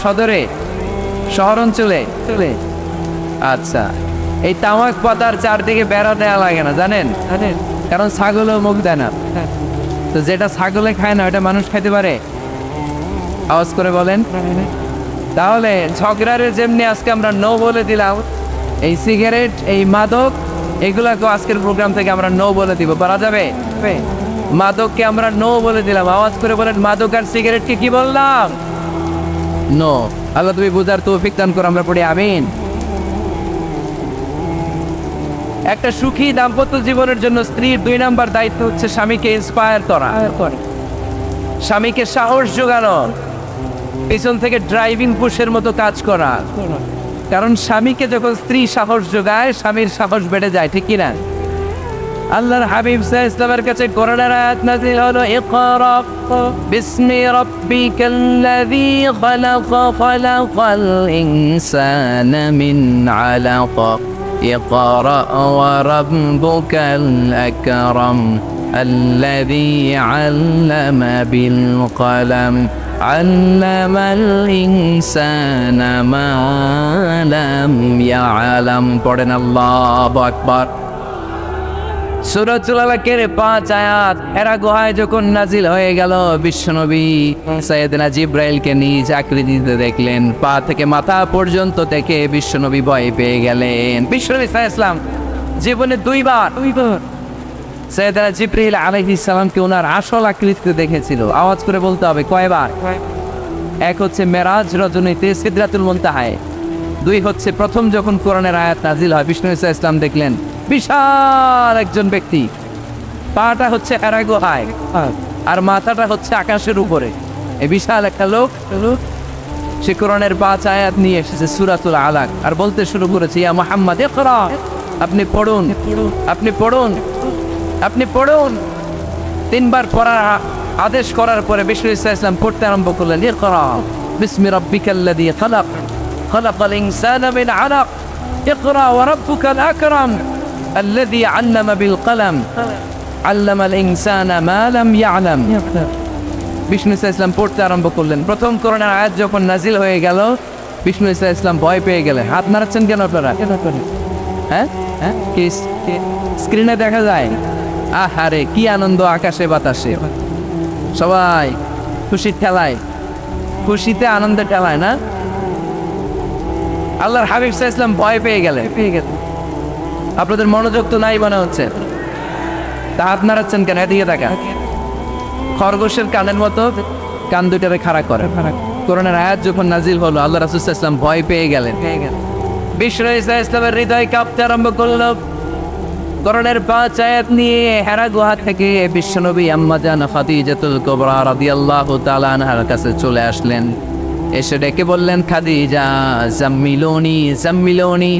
সদরে, শহর অঞ্চলে। আচ্ছা, এই তামাক পাতার চারদিকে বেড়া দেওয়া লাগে না, জানেন? কারণ ছাগলও মুখ দেয় না। তো যেটা ছাগলে খায় না ওটা মানুষ খাইতে পারে? আওয়াজ করে বলেন। তাহলে ঝগড়ারে যেমনি আজকে আমরা নো বলে দিলাম, এই সিগারেট, এই মাদক, এগুলাকে আজকের প্রোগ্রাম থেকে আমরা নো বলে দিব। পারা যাবে? মাদককে আমরা নো বলে দিলাম। আওয়াজ করে বলেন, মাদক আর সিগারেটকে কি বললাম? নো। আল্লাহ তুমি বুঝার তৌফিক দান করো, আমরা পড়ি আমিন। একটা সুখী দাম্পত্য জীবনের জন্য স্ত্রীর 2 নাম্বার দায়িত্ব হচ্ছে স্বামীকে ইন্সপায়ার করা, স্বামীকে সাহস যোগানো, পিছন থেকে ড্রাইভিং পুশের মতো কাজ করা। কারণ স্বামীকে যখন স্ত্রী সাহস যোগায়, স্বামীর সাহস বেড়ে যায়, ঠিক কিনা? আল্লাহর হাবিব সাল্লাল্লাহু আলাইহি ওয়াসাল্লামের কাছে কোরআনের আয়াত নাযিল হলো, ইকরা বিসমি রাব্বিকাল্লাযী খালাক, খালাকাল ইনসানা মিন আলাক, ইকরা ওয়া রাব্বুকাল আকরাম আল্লাযী আল্লামা বিল কলম আল্লামাল ইনসানা মা লাম ইয়ালাম। পড়েন আল্লাহু আকবার। সূরাতুল আলাকের 5 আয়াত হেরা গুহায় যখন নাজিল হয়ে গেল, বিশ্বনবী সাইয়েদনা জিবরাইলকে নিজ আকৃতিতে দেখলেন। পা থেকে মাথা পর্যন্ত থেকে বিশ্বনবী ভয় পেয়ে গেলেন। বিশ্বনবী সাল্লাল্লাহু আলাইহি ওয়াসাল্লাম জীবনে 2 বার সাইয়েদনা জিবরাইল আলাইহিস সালামকে ওনার আসল আকৃতিতে দেখেছিল। আওয়াজ করে বলতে হবে, কয়বার? এক হচ্ছে মেরাজ রজনীতে সিদরাতুল মুনতাহায়, 2 হচ্ছে প্রথম যখন কোরআনের আয়াত নাজিল হয়, বিষ্ণু ইসা ইসলাম দেখলেন বিশাল একজন ব্যক্তি, পাটা হচ্ছে হেরা গুহায় আর মাথাটা হচ্ছে আকাশের উপরে। এই বিশাল একটা লোক, সে কোরআনের 5 আয়াত নিয়ে এসেছে সূরাতুল আলাক, আর বলতে শুরু করেছে, ইয়া মুহাম্মদ ইকরা, আপনি পড়ুন, আপনি পড়ুন, আপনি পড়ুন। 3 বার পড়ার আদেশ করার পরে বিষ্ণু ইসা ইসলাম পড়তে আরম্ভ করলেন, ইকরা বিসমি রাব্বিকাল্লাযী খালাক, খালাকাল ইনসানা মিন আলাক, ইকরা ওয়া রাব্বুকাল আকরাম আল্লাযী আল্লামা বিল কলম আল্লামাল ইনসানা মা লাম ইয়ালাম। বিষ্ণু ইসা ইসলাম পড়তে আরম্ভ করলেন। প্রথম কোরআনের আয়াত যখন নাজিল হয়ে গেল, বিষ্ণু ইসা ইসলাম ভয় পেয়ে গেলেন। হাত নাড়াচ্ছেন কেন আপনারা? হ্যাঁ, কি স্ক্রিনে দেখা যায়? আহারে কি আনন্দ, আকাশে বাতাসে সবাই খুশির ঠেলায়, খুশিতে আনন্দে ঠেলায় না? আল্লাহর হাবিব সাল্লাল্লাহু আলাইহি ওয়াসাল্লাম ভয় পেয়ে গেলেন। আপনাদের মনোযোগ তো নাই মনে হচ্ছে, তা হাত নাড়াচ্ছেন কেন? এদিকে তাকা। খরগোশের কানের মতো কান দুটারে খাড়া করে। কোরআনের আয়াত যখন নাজিল হলো, আল্লাহ রাসূল সাল্লাল্লাহু আলাইহি ওয়াসাল্লাম ভয় পেয়ে গেলেন। বিষ্ণু ইসা ইসলামের হৃদয় কাঁপতে আরম্ভ করলো। কোরআনের 5 আয়াত নিয়ে হেরা গুহা থেকে বিশ্বনবী আম্মা জান খাদিজাতুল কুবরা রাদিয়াল্লাহু তাআলা আনহার কাছে চলে আসলেন। এসে ডেকে বললেন, খাদিজা জাম্মিলুনি জাম্মিলুনি,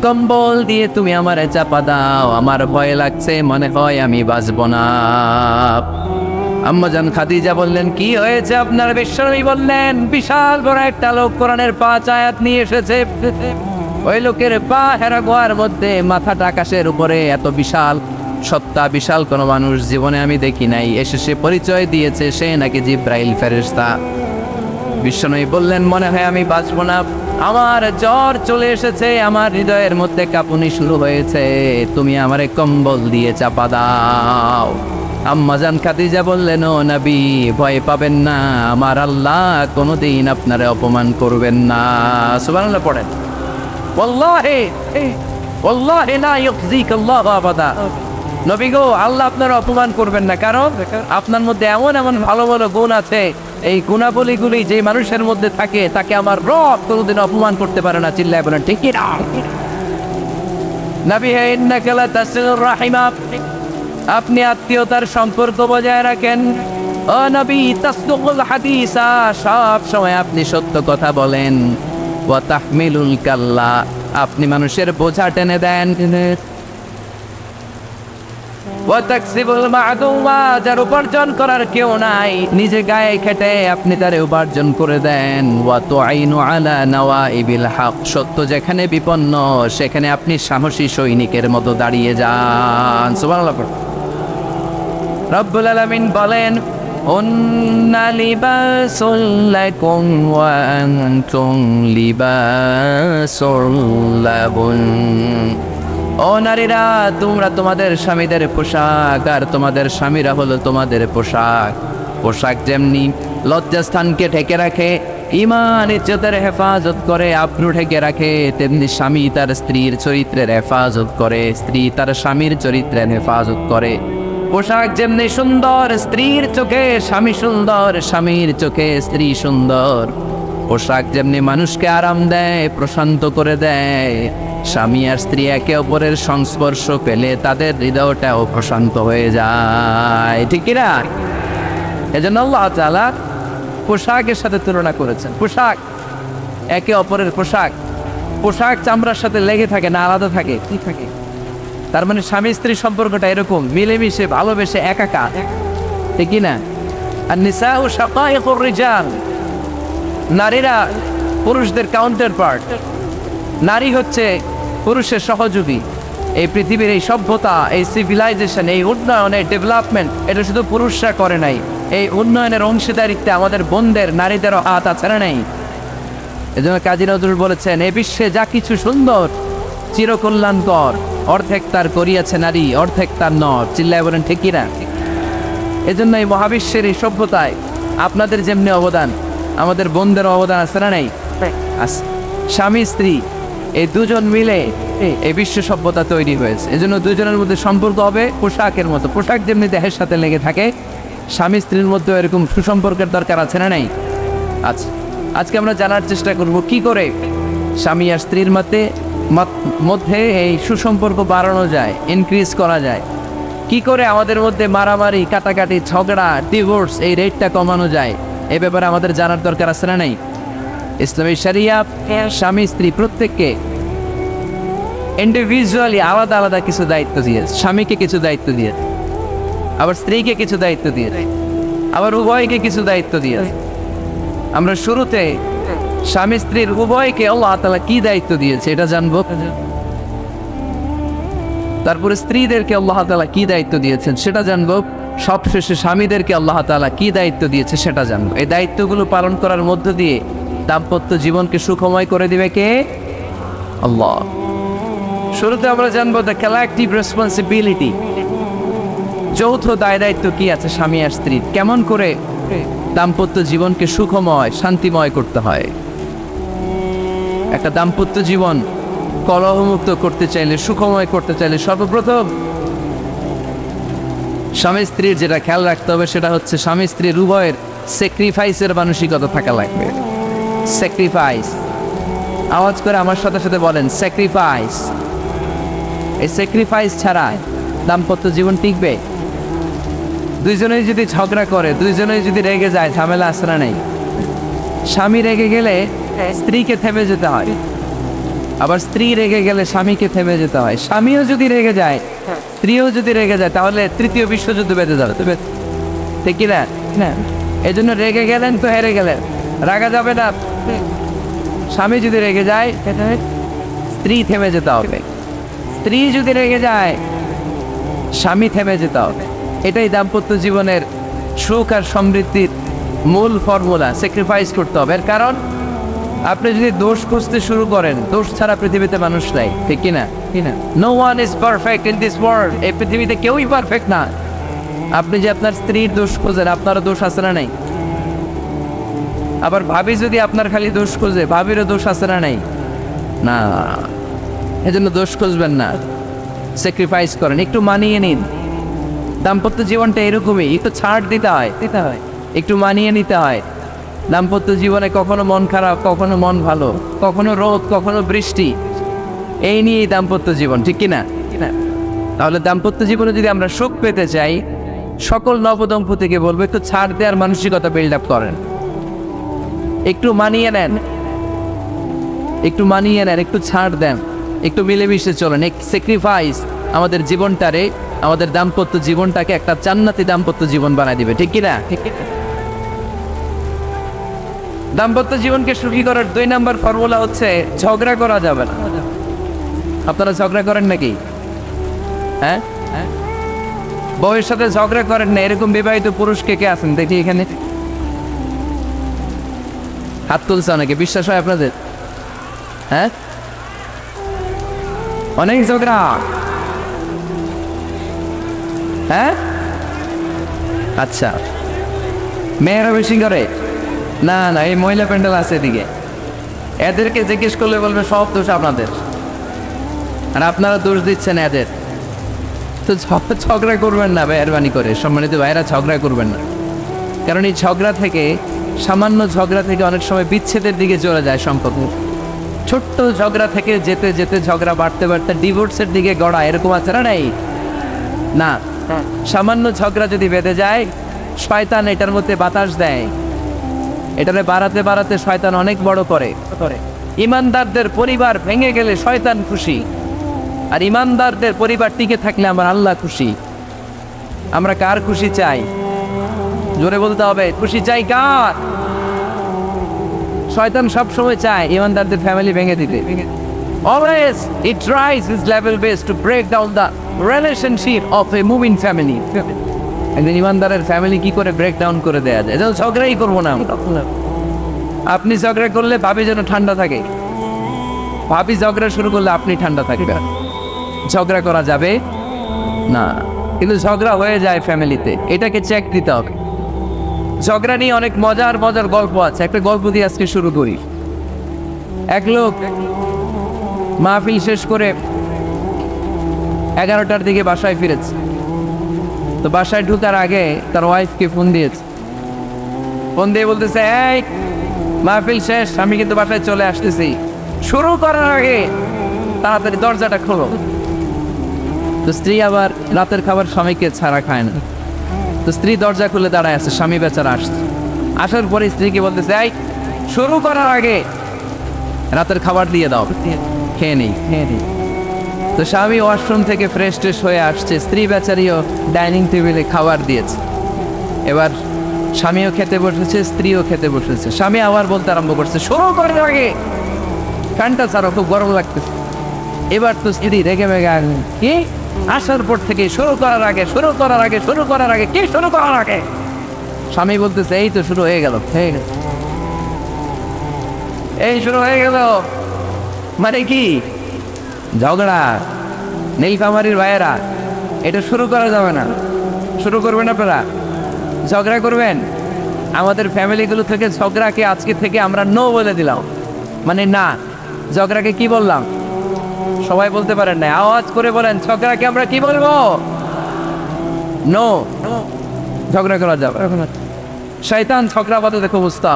কম্বল দিয়ে তুমি আমারে চাপা দাও, আমার ভয় লাগছে, মনে হয় আমি বাঁচব না। আম্মা জান খাদিজা বললেন, কি হয়েছে আপনার? বিশ্বনবী বললেন, বিশাল বড় একটা লোক কোরআনের 5 আয়াত নিয়ে এসেছে। ওই লোকের পা হেরা গুহার মধ্যে, মাথাটা আকাশের উপরে, এত বিশাল সত্তা, বিশাল কোনো মানুষ জীবনে আমি দেখি নাই। এসে সে পরিচয় দিয়েছে সে নাকি জিবরাইল ফেরেশতা। বিশ্বনবী বললেন, মনে হয় আমি বাঁচব না, আমার জ্বর চলে এসেছে, আমার হৃদয়ের মধ্যে কাঁপুনি শুরু হয়েছে, তুমি আমারে কম্বল দিয়ে চাপা দাও। আম্মা জান খাদিজা বললেন, ও নবী ভয় পাবেন না, আমার আল্লাহ কোনোদিন আপনারে অপমান করবেন না। সুবহানাল্লাহ পড়েন। ওয়াল্লাহি ওয়াল্লাহি লা ইউখজিকাল্লাহু আবাদা। নবী গো, আল্লাহ আপনার অপমান করবেন না, কারণ আপনার মধ্যে এমন এমন ভালো ভালো গুণ আছে, এই গুণাবলীগুলি যে মানুষের মধ্যে থাকে তাকে আমার রব কোনোদিন অপমান করতে পারে না। চিল্লায় বলেন ঠিক কি না? নবী হে, ইন্নাকা লা তাসিলুর রাহিমা, আপনি আত্মীয়তার সম্পর্ক বজায় রাখেন। ও নবী তাসদুকুল হাদিসা, সব সময় আপনি সত্য কথা বলেন। ওয়া তাহমিলুল কাল্লা, আপনি মানুষের বোঝা টেনে দেন। ওয়া তাকসিবুল মা'দুমা, যার উপার্জন করার কেউ নাই, নিজে গায়ে খেটে আপনি তারে উপার্জন করে দেন। ওয়া তুআইনু আলা নাওয়াইবিল হক, সত্য যেখানে বিপন্ন সেখানে আপনি সাহসী সৈনিকের মতো দাঁড়িয়ে যান। সুবহানাল্লাহ। রব্বুল আলামিন বলেন, উন্না লিবাসুল লাকুম ওয়া আনতুম লিবাসুল লাহুন। ও নারীরা, তোমরা তোমাদের স্বামীদের পোশাক, আর তোমাদের স্বামীরা হলো তোমাদের পোশাক। পোশাক যেমনি লজ্জাস্থানকে ঢেকে রাখে, ঈমান ইজ্জতের হেফাজত করে, আব্রু ঢেকে রাখে, তেমনি স্বামী তার স্ত্রীর চরিত্রের হেফাজত করে, স্ত্রী তার স্বামীর চরিত্রের হেফাজত করে। পোশাক যেমনি সুন্দর, স্ত্রীর চোখে স্বামী সুন্দর, স্বামীর চোখে স্ত্রী সুন্দর। পোশাক যেমনি মানুষকে আরাম দেয়, প্রশান্ত করে দেয়, স্বামী আর স্ত্রী একে অপরের সংস্পর্শ পেলে তাদের হৃদয়টাও প্রশান্ত হয়ে যায়, ঠিক কিনা? এজন্য আল্লাহ তাআলা পোশাকের সাথে তুলনা করেছেন। পোশাক একে অপরের পোশাক, পোশাক চামড়ার সাথে লেগে থাকে না, আলাদা থাকে, কি থাকে। তার মানে স্বামী স্ত্রীর সম্পর্কটা এরকম মিলেমিশে ভালোবেসে একাকার, ঠিক কিনা? আর নিসাউ শাকাইকুর রিজাল, নারীরা পুরুষদের কাউন্টার পার্ট। নারী হচ্ছে পুরুষের সহযোগী। এই পৃথিবীর এই সভ্যতা, এই সিভিলাইজেশন, এই উন্নয়ন, এই ডেভেলপমেন্ট, এটা শুধু পুরুষরা করে নাই। এই উন্নয়নের অংশীদারিত্বে আমাদের বোনদের, নারীদেরও হাত আছে না নাই? এজন্য কাজী নজরুল বলেছেন, এ বিশ্বে যা কিছু সুন্দর চিরকল্যাণকর, অর্ধেক তার করিয়াছে নারী, অর্ধেক তার নর। চিল্লায় বলেন ঠিক কিনা? এজন্য এই মহাবিশ্বের এই সভ্যতায় আপনাদের যেমনি অবদান, আমাদের বোনদের অবদান আছে না নাই? আছে। স্বামী স্ত্রী এই দুজন মিলে এই বিশ্ব সভ্যতা তৈরি হয়েছে। এজন্য দুজনের মধ্যে সম্পর্ক হবে পোশাকের মতো। পোশাক যেমনি দেহের সাথে লেগে থাকে, স্বামী স্ত্রীর মধ্যে এরকম সুসম্পর্কের দরকার আছে না নাই? আচ্ছা, আজকে আমরা জানার চেষ্টা করব কি করে স্বামী আর স্ত্রীর মধ্যে এই সুসম্পর্ক বাড়ানো যায়, ইনক্রিজ করা যায়। কি করে আমাদের মধ্যে মারামারি, কাটাকাটি, ঝগড়া, ডিভোর্স এই রেটটা কমানো যায়, এ ব্যাপারে আমাদের জানার দরকার আছে না নাই? ইসলামী শরিয়া স্বামী স্ত্রী প্রত্যেককে ইন্ডিভিজুয়ালি আলাদা আলাদা কিছু দায়িত্ব দিয়েছে। স্বামীকে কিছু দায়িত্ব দিয়েছে, আবার স্ত্রীকে কিছু দায়িত্ব দিয়েছে, আবার উভয়কে কিছু দায়িত্ব দিয়েছে। আমরা শুরুতে স্বামী স্ত্রীর উভয়কে আল্লাহ তাআলা কি দায়িত্ব দিয়েছে এটা জানবো। তারপরে স্ত্রীদেরকে আল্লাহ তাআলা কি দায়িত্ব দিয়েছেন সেটা জানবো। সবশেষে স্বামীদেরকে আল্লাহ তাআলা কি দায়িত্ব দিয়েছে সেটা জানবো। এই দায়িত্বগুলো পালন করার মধ্য দিয়ে দাম্পত্য জীবনকে সুখময় করে দিবে কে? আল্লাহ। শুরুতে আমরা জানবো দ্য কালেকটিভ রেসপন্সিবিলিটি, যৌথ দায় দায়িত্ব কি আছে স্বামী আর স্ত্রীর, কেমন করে দাম্পত্য জীবনকে সুখময় শান্তিময় করতে হয়। একটা দাম্পত্য জীবন কলহমুক্ত করতে চাইলে, সুখময় করতে চাইলে সর্বপ্রথম স্বামী স্ত্রীর যেটা খেয়াল রাখতে হবে সেটা হচ্ছে স্বামী স্ত্রীর উভয়ের স্যাক্রিফাইসের মানসিকতা থাকা লাগবে। স্যাক্রিফাইস, আওয়াজ করে আমার সাথে সাথে বলেন স্যাক্রিফাইস। এই স্যাক্রিফাইস ছাড়া দাম্পত্য জীবন টিকবে? দুইজনেই যদি ঝগড়া করে, দুইজনেই যদি রেগে যায়, ঝামেলা আসরা নেই। স্বামী রেগে গেলে স্ত্রীকে থেমে যেতে হয়, আবার স্ত্রী রেগে গেলে স্বামীকে থেমে যেতে হয়। স্বামীও যদি রেগে যায়, স্ত্রীও যদি রেগে যায়, তাহলে তৃতীয় বিশ্বযুদ্ধ বেঁধে যাবে, ঠিক কি না? এই জন্য রেগে গেলেন তো হেরে গেলেন, রাগা যাবে না। স্বামী যদি রেগে যায় স্ত্রী থেমে যেতে হবে, স্ত্রী যদি রেগে যায় স্বামী থেমে যেতে হবে। এটাই দাম্পত্য জীবনের সুখ আর সমৃদ্ধির মূল ফর্মুলা। স্যাক্রিফাইস করতে হবে। এর কারণ আপনি যদি দোষ খুঁজতে শুরু করেন, দোষ ছাড়া পৃথিবীতে মানুষ নাই, ঠিক কিনা? No one is perfect in this world. এই পৃথিবীতে কেউই পারফেক্ট না। আপনি যে আপনার স্ত্রীর দোষ খোঁজেন, আপনারও দোষ আছে না নাই? আবার ভাবি যদি আপনার খালি দোষ খোঁজে, ভাবিরও দোষ আছে না নাই? না, এজন্য দোষ খুঁজবেন না, স্যাক্রিফাইস করেন, একটু মানিয়ে নিন। দাম্পত্য জীবনটা এরকমই, একটু ছাড় দিতে হয়, একটু মানিয়ে নিতে হয়। দাম্পত্য জীবনে কখনো মন খারাপ, কখনো মন ভালো, কখনো রোদ, কখনো বৃষ্টি, এই নিয়েই দাম্পত্য জীবন, ঠিক কিনা? তাহলে দাম্পত্য জীবনে যদি আমরা সুখ পেতে চাই, সকল নবদম্পতিকে বলবো একটু ছাড় দেওয়ার মানসিকতা বিল্ড আপ করেন, একটু মানিয়ে নেন, একটু ছাড় দেন, একটু মিলেমিশে চলেন। এক স্যাক্রিফাইস আমাদের জীবনটারে, আমাদের দাম্পত্য জীবনটাকে একটা জান্নাতি দাম্পত্য জীবন বানায় দিবে, ঠিক কিনা? দাম্পত্য জীবনকে সুখী করার 2 নাম্বার ফর্মুলা হচ্ছে ঝগড়া করা যাবে না। আপনারা ঝগড়া করেন নাকি? হ্যাঁ, বউয়ের সাথে ঝগড়া করেন না এরকম বিবাহিত পুরুষ কে কে আছেন দেখি এখানে? হাত তুলছে অনেকে, বিশ্বাস হয় আপনাদের? হ্যাঁ, অনেক ঝগড়া। হ্যাঁ, আচ্ছা, মেয়েরা বেশি করে? না না, এই মহিলা প্যান্ডেল আছে এদিকে, এদেরকে জিজ্ঞেস করলে বলবে সব দোষ আপনাদের, আর আপনারা দোষ দিচ্ছেন এদের। তো ঝগড়া করবেন না মেহরবানি করে, সম্মানিত ভাইরা, ঝগড়া করবেন না। কারণ এই ঝগড়া থেকে, সামান্য ঝগড়া থেকে অনেক সময় বিচ্ছেদের দিকে চলে যায় সম্পর্ক। ছোট্ট ঝগড়া থেকে যেতে যেতে ঝগড়া বাড়তে বাড়তে ডিভোর্সের দিকে গড়া, এরকম আছে না? নাই না, সামান্য ঝগড়া যদি বেঁধে যায়, শয়তান এটার মধ্যে বাতাস দেয়, এটারে বাড়াতে বাড়াতে শয়তান অনেক বড় করে। ইমানদারদের পরিবার ভেঙে গেলে শয়তান খুশি, আর ইমানদারদের পরিবার টিকে থাকলে আমার আল্লাহ খুশি। আমরা কার খুশি চাই? জোরে বলতে হবে, খুশি চাই কার? শয়তান সব সময় চায় ইমানদারদের ফ্যামিলি ভেঙে দিতে। Always it tries its level best to break down the relationship of a moving family. একজন ইমানদারের ফ্যামিলি কি করে ব্রেক ডাউন করে দেয়া যায়? যেন ঝগড়াই করবো না আমরা। আপনি ঝগড়া করলে ভাবি যেন ঠান্ডা থাকে, ভাবি ঝগড়া শুরু করলে আপনি ঠান্ডা থাকবেন। ঝগড়া করা যাবে না, কিন্তু ঝগড়া হয়ে যায় ফ্যামিলিতে, এটাকে চেক দিতে হবে। ঝগড়া নিয়ে অনেক মজার মজার গল্প আছে, একটা গল্প দিয়ে আজকে শুরু করি। এক লোক মাহফিল শেষ করে 11টার দিকে বাসায় ফিরেছে। তো বাসায় ঢুকার আগে তার ওয়াইফকে ফোন দিয়েছে, ফোন দিয়ে বলতেছে, এই মাহফিল শেষ, আমি কিন্তু বাসায় চলে আসতেছি, শুরু করার আগে তাড়াতাড়ি দরজাটা খোলো। তো স্ত্রী আবার রাতের খাবার স্বামীকে ছাড়া খায় না, তো স্ত্রী দরজা খুলে দাঁড়ায় আছে, স্বামী বেচারা আসছে। আসার পরে স্ত্রীকে বলতেছে, এই শুরু করার আগে রাতের খাবার দিয়ে দাও, খেয়ে নেই। তো স্বামী ওয়াশরুম থেকে ফ্রেশ ট্রেশ হয়ে আসছে, স্ত্রী বেচারিও ডাইনিং টেবিলে খাবার দিয়েছে। এবার স্বামীও খেতে বসেছে, স্ত্রীও খেতে বসেছে। স্বামী আবার বলতে আরম্ভ করছে, শুরু করার আগে কানটা ছাড়ো, খুব গরম লাগতেছে। এবার তো স্ত্রী রেগে মেগে কি আসার পর থেকে শুরু করার আগে কি শুরু করার আগে? স্বামী বলতেছে, এই তো শুরু হয়ে গেল, এই শুরু হয়ে গেল। মানে কি? ঝগড়া। নীলফামারীর ভাইয়েরা, এটা শুরু করা যাবে না। শুরু করবেন আপনারা, ঝগড়া করবেন। আমাদের ফ্যামিলিগুলো থেকে ঝগড়াকে আজকে থেকে আমরা নো বলে দিলাম। মানে না, ঝগড়াকে কি বললাম? সবাই বলতে পারেন না, আওয়াজ করে বলেন, ঝগড়াকে আমরা কি বলবো? নো। ঝগড়া করা যাবে। শয়তান ঝগড়া বাঁধে দেখো বুঝতা।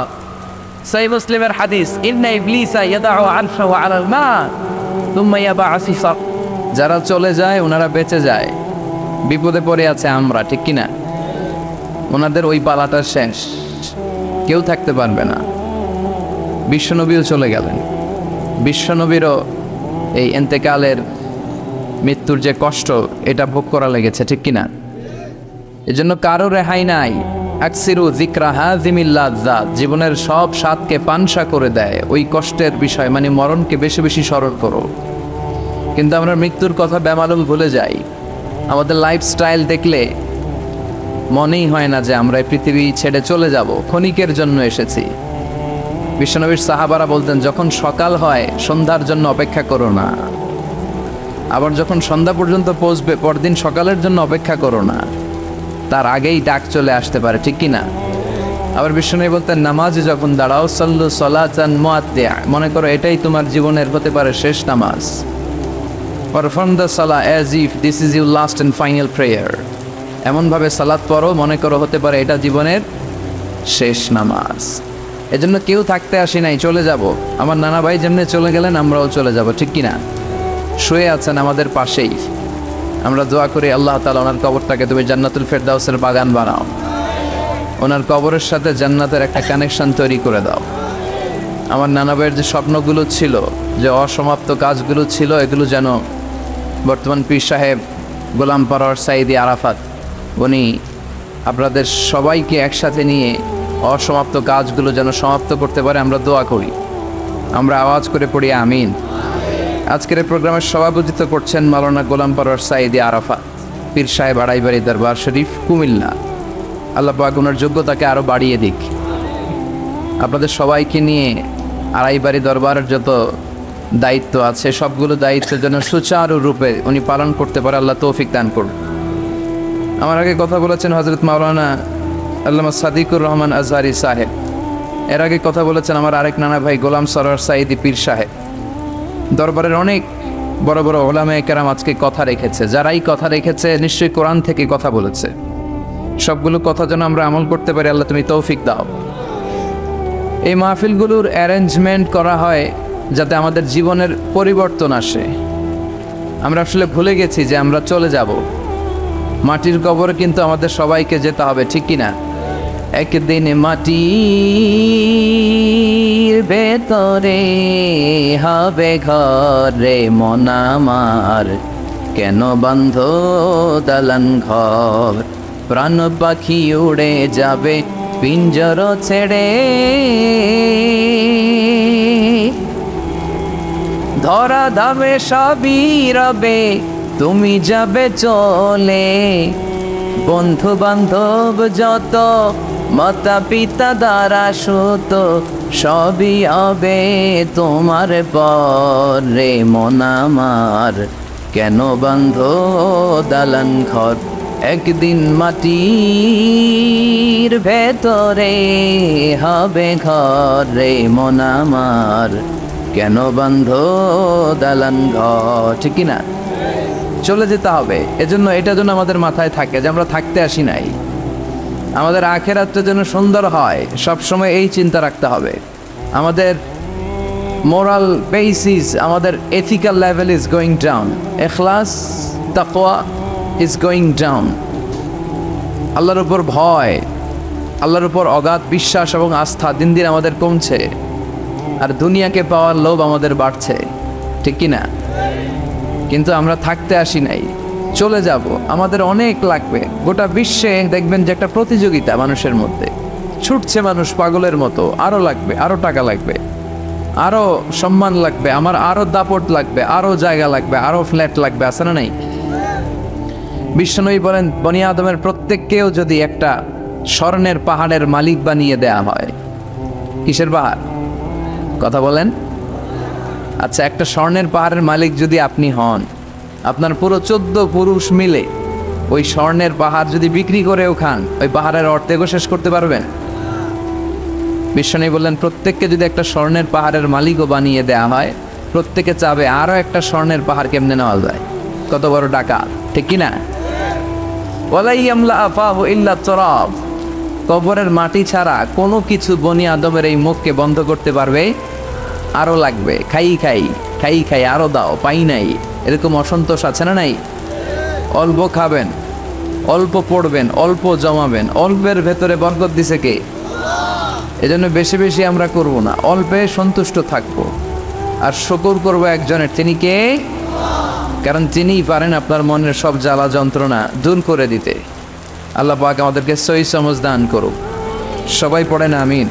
সহিহ মুসলিমের হাদিস, ইন্না ইবলিসা ইয়াদাউ আরশাহু আলাল মা তুম্মা ইয়াবআসিসা। যারা চলে যায় ওনারা বেঁচে যায়, বিপদে পড়ে আছে আমরা, ঠিক কিনা? ওনাদের ওই পালাটা শেষ, কেউ থাকতে পারবে না। বিশ্বনবীও চলে গেলেন, বিশ্বনবীরও এই এন্তেকালের মৃত্যুর যে কষ্ট, এটা ভোগ করা লেগেছে, ঠিক কিনা? এজন্য কারো রেহাই নাই। আকসিরু যিকরা হাযিমিল লাযযাত, জীবনের সব স্বাদকে পানসা করে দেয় ওই কষ্টের বিষয়, মানে মরণকে বেশি বেশি স্মরণ করো। কিন্তু আমরা মৃত্যুর কথা বেমালুম ভুলে যাই। আমাদের লাইফস্টাইল দেখলে মনেই হয় না যে আমরা এই পৃথিবী ছেড়ে চলে যাব, ক্ষণিকের জন্য এসেছি। বিশ্বনবীর সাহাবারা বলতেন, যখন সকাল হয় সন্ধ্যার জন্য অপেক্ষা করো না, আবার যখন সন্ধ্যা পর্যন্ত পৌঁছবে পরদিন সকালের জন্য অপেক্ষা করো না, তার আগেই ডাক চলে আসতে পারে, ঠিক কিনা? আবার বিশ্বনবী বলতেন, নামাজে যখন দাঁড়াও সাল্লু সালাতান মুআত্তিআ, মনে করো এটাই তোমার জীবনের হতে পারে শেষ নামাজ। Perform the Salah as if this is your last and final prayer. এমনভাবে সালাত পড়ো মনে করো হতে পারে এটা জীবনের শেষ নামাজ। এজন্য কেউ থাকতে আসি নাই, চলে যাব। আমার নানা ভাই যেমনি চলে গেলেন আমরাও চলে যাব, ঠিক কিনা? শুয়ে আছেন আমাদের পাশেই, আমরা দোয়া করি আল্লাহ তাআলা ওনার কবরটাকে তুমি জান্নাতুল ফেরদাউসের বাগান বানাও, ওনার কবরের সাথে জান্নাতের একটা কানেকশন তৈরি করে দাও। আমার নানা ভাইয়ের যে স্বপ্নগুলো ছিল, যে অসমাপ্ত কাজগুলো ছিল, এগুলো যেন বর্তমান পীর সাহেব গোলাম পরওয়ার সাঈদী আরাফাত উনি আপনাদের সবাইকে একসাথে নিয়ে অসমাপ্ত কাজগুলো যেন সমাপ্ত করতে পারে, আমরা দোয়া করি। আমরা আওয়াজ করে পড়ি আমিন। আজকের এই প্রোগ্রামের সভাপতিত্ব করছেন মাওলানা গোলাম পরওয়ার সাঈদী আরাফাত, পীর সাহেব আড়াইবাড়ি দরবার শরীফ, কুমিল্লা। আল্লাহ পাক ওনার যোগ্যতাকে আরও বাড়িয়ে দিক। আপনাদের সবাইকে নিয়ে আড়াইবাড়ি দরবারের যত দায়িত্ব আছে সবগুলো দায়িত্বের জন্য সুচারুরূপে উনি পালন করতে পারে, আল্লাহ তৌফিক দান করুন। আমার আগে কথা বলেছেন হযরত মাওলানা আল্লামা সাদিকুর রহমান আজহারি সাহেব, এর আগে কথা বলেছেন আমার আরেক নানা ভাই গোলাম সরওয়ার সাঈদী পীর সাহেব। দরবারের অনেক বড় বড় ওলামায়ে কেরাম আজকে কথা রেখেছে, যারাই কথা রেখেছে নিশ্চয়ই কোরআন থেকে কথা বলেছে। সবগুলো কথা যেন আমরা আমল করতে পারি, আল্লাহ তুমি তৌফিক দাও। এই মাহফিলগুলোর অ্যারেঞ্জমেন্ট করা হয় যাতে আমাদের জীবনের পরিবর্তন আসে। আমরা আসলে ভুলে গেছি যে আমরা চলে যাব, মাটির কবরে কিন্তু আমাদের সবাইকে যেতে হবে, ঠিক কিনা? একদিন মাটির ভেতরে হবে ঘরে মন আমার, কেন বন্ধ দালান ঘর, প্রাণ পাখি উড়ে যাবে পিঞ্জর ছেড়ে, ধরা ধামে সবই রবে তুমি যাবে চলে, বন্ধু বান্ধব যত মাতা পিতা দ্বারা সুত সবই হবে তোমার পরে মন আমার, কেন বন্ধ দালান ঘর, একদিন মাটির ভেতরে হবে ঘরে মন আমার, কেন বন্ধ দালান ঘর, ঠিক কিনা? চলে যেতে হবে। এজন্য এটা যেন আমাদের মাথায় থাকে যে আমরা থাকতে আসি নাই, আমাদের আখিরাতটা যেন সুন্দর হয়, সবসময় এই চিন্তা রাখতে হবে। আমাদের মোরাল বেসিস, আমাদের ethical level is going down, ইখলাস তাকওয়া ইজ গোয়িং ডাউন। আল্লাহর উপর ভয়, আল্লাহর উপর অগাধ বিশ্বাস এবং আস্থা দিন দিন আমাদের কমছে, আর দুনিয়াকে পাওয়ার লোভ আমাদের বাড়ছে, ঠিক কি না? কিন্তু আমরা থাকতে আসি নাই, চলে যাব। আমাদের অনেক লাগবে। গোটা বিশ্বে দেখবেন যে একটা প্রতিযোগিতা মানুষের মধ্যে, ছুটছে মানুষ পাগলের মতো, আরও লাগবে, আরও টাকা লাগবে, আরও সম্মান লাগবে, আমার আরও দাপট লাগবে, আরও জায়গা লাগবে, আরও ফ্ল্যাট লাগবে, আছে না নাই? বিশ্বনবী বলেন বনি আদমের প্রত্যেককেও যদি একটা স্বর্ণের পাহাড়ের মালিক বানিয়ে দেয়া হয়, কিসের পাহাড়? কথা বলেন। আচ্ছা, একটা স্বর্ণের পাহাড়ের মালিক যদি আপনি হন, আপনার পুরো 14 পুরুষ মিলে ওই স্বর্ণের পাহাড় যদি বিক্রি করেও খান, ওই পাহাড়ের অর্ধেকও শেষ করতে পারবেন? বিশ্বনবী বললেন প্রত্যেককে যদি একটা স্বর্ণের পাহাড়ের মালিকও বানিয়ে দেয়া হয়, প্রত্যেকে চাবে আরও একটা স্বর্ণের পাহাড় কেমনে নেওয়া যায়। কত বড় ডাকাত, ঠিক কিনা? ওয়ালাই ইয়ামলা আফাহু ইল্লা তুরাব, কবরের মাটি ছাড়া কোনো কিছু বনি আদমের এই মুখকে বন্ধ করতে পারবে? আরও লাগবে, খাই খাই খাই খাই, আরও দাও, পাই নাই, এরকম অসন্তোষ আছে না নাই? অল্প খাবেন, অল্প পড়বেন, অল্প জমাবেন, অল্পের ভেতরে বরকত দিছে কে? এজন্য বেশি বেশি আমরা করব না, অল্পে সন্তুষ্ট থাকব, আর শুকর করব একজনের, তিনি কে? কারণ তিনিই পারেন আপনার মনের সব জ্বালা যন্ত্রণা দূর করে দিতে। আল্লাহ পাক আমাদেরকে সহি সমঝ দান করুক। সবাই পড়েন আমিন।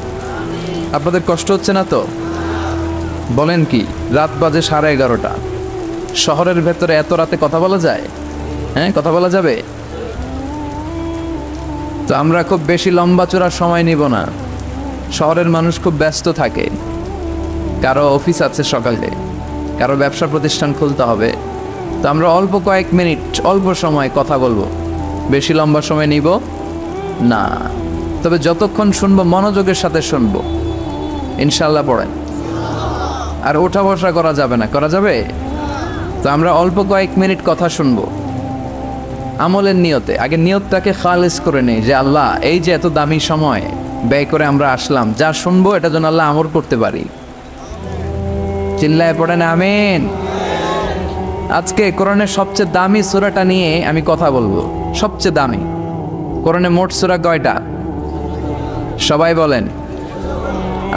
আপনাদের কষ্ট হচ্ছে না তো? বলেন কি, রাত বাজে 11:30, শহরের ভেতরে এত রাতে কথা বলা যায়? হ্যাঁ, কথা বলা যাবে? তো আমরা খুব বেশি লম্বা চূড়া সময় নিব না। শহরের মানুষ খুব ব্যস্ত থাকে, কারো অফিস আছে সকালে, কারো ব্যবসা প্রতিষ্ঠান খুলতে হবে। তো আমরা অল্প কয়েক মিনিট, অল্প সময় কথা বলবো, বেশি লম্বা সময় নিব না। তবে যতক্ষণ শুনবো মনোযোগের সাথে শুনবো, ইনশাল্লাহ পড়েন। আর ওঠা বসা করা যাবে না, করা যাবে? তো আমরা অল্প কয়েক মিনিট কথা শুনবো আমলের নিয়তে। আগে নিয়তটাকে খালেস করে নেই যে আল্লাহ, এই যে এত দামি সময় ব্যয় করে আমরা আসলাম, যা শুনবো এটা যেন আল্লাহ আমল করতে পারি। চিল্লায় পড়েন আমিন। আজকে কোরআনের সবচেয়ে দামি সূরাটা নিয়ে আমি কথা বলবো। সবচেয়ে দামি কোরআনে মোট সূরা কয়টা? সবাই বলেন।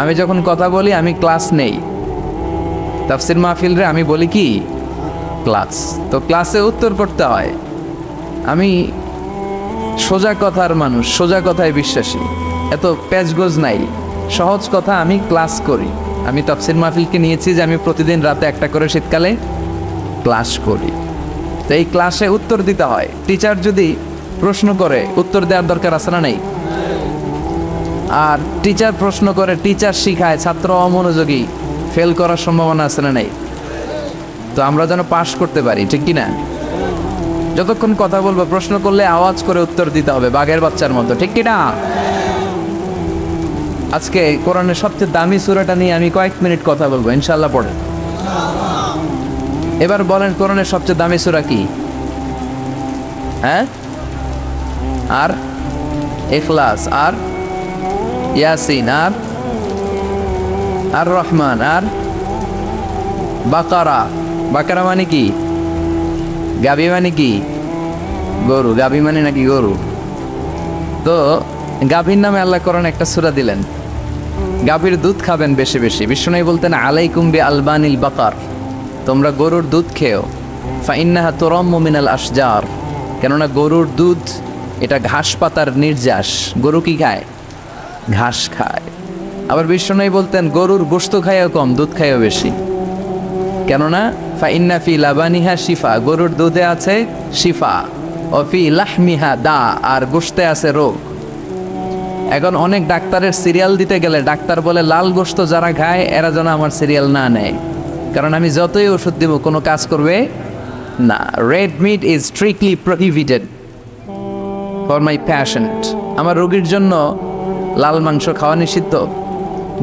আমি যখন কথা বলি আমি ক্লাস নেই, তাফসির মাহফিলরে আমি বলি কি ক্লাস। তো ক্লাসে উত্তর করতে হয়। আমি সোজা কথার মানুষ, সোজা কথায় বিশ্বাসী, এত প্যাচগোজ নাই, সহজ কথা আমি ক্লাস করি। আমি তাফসির মাহফিলকে নিয়েছি যে আমি প্রতিদিন রাতে একটা করে শীতকালে ক্লাস করি। তো এই ক্লাসে উত্তর দিতে হয়। টিচার যদি প্রশ্ন করে উত্তর দেওয়ার দরকার আছে না নেই? আর টিচার প্রশ্ন করে, টিচার শিখায়, ছাত্র অমনোযোগী, ফেল করার সম্ভাবনা আছে না নেই? তো আমরা যেন পাস করতে পারি, ঠিক কি না? যতক্ষণ কথা বলবো প্রশ্ন করলে আওয়াজ করে উত্তর দিতে হবে, বাঘের বাচ্চার মতো, ঠিক কি না? আজকে কোরআনের সবচেয়ে দামি সূরাটা নিয়ে আমি কয়েক মিনিট কথা বলবো, ইনশাআল্লাহ। পড়ে এবার বলেন কোরআনের সবচেয়ে দামি সূরা কি? হ্যাঁ, আর ইখলাস, আর ইয়াসিন, আর রহমান, আর বাকারা। বাকারা মানে কি? গাবি মানে কি? গরু। গাবি মানে নাকি গরু? তো গাভীর নামে আল্লাহ কোরআন একটা সূরা দিলেন। গাভীর দুধ খাবেন বেশি বেশি। বিষ্ণু বলতেন আলাইকুম বি আলবানিল বাকার, তোমরা গরুর দুধ খেও। ফাইন্নাহা তুরাম্মু মিনাল আশজার, কেননা গরুর দুধ এটা ঘাস পাতার নির্যাস। গরু কি খায়? ঘাস খায়। আবার বিষ্ণু বলতেন গরুর গোশত খায়ও কম, দুধ খায়ও বেশি, কেননা ফাইন্না ফি লাবানিহা শিফা, গরুর দুধে আছে শিফা, ও ফি লাহমিহা দা, আর গোশতে আছে রোগ। এখন অনেক ডাক্তারের সিরিয়াল দিতে গেলে ডাক্তার বলে লাল গোশত যারা খায় এরা যেন আমার সিরিয়াল না নেয়, কারণ আমি যতই ওষুধ দিব কোনো কাজ করবে না। Red meat is strictly prohibited for my patient, আমার রোগীর জন্য লাল মাংস খাওয়া নিষিদ্ধ।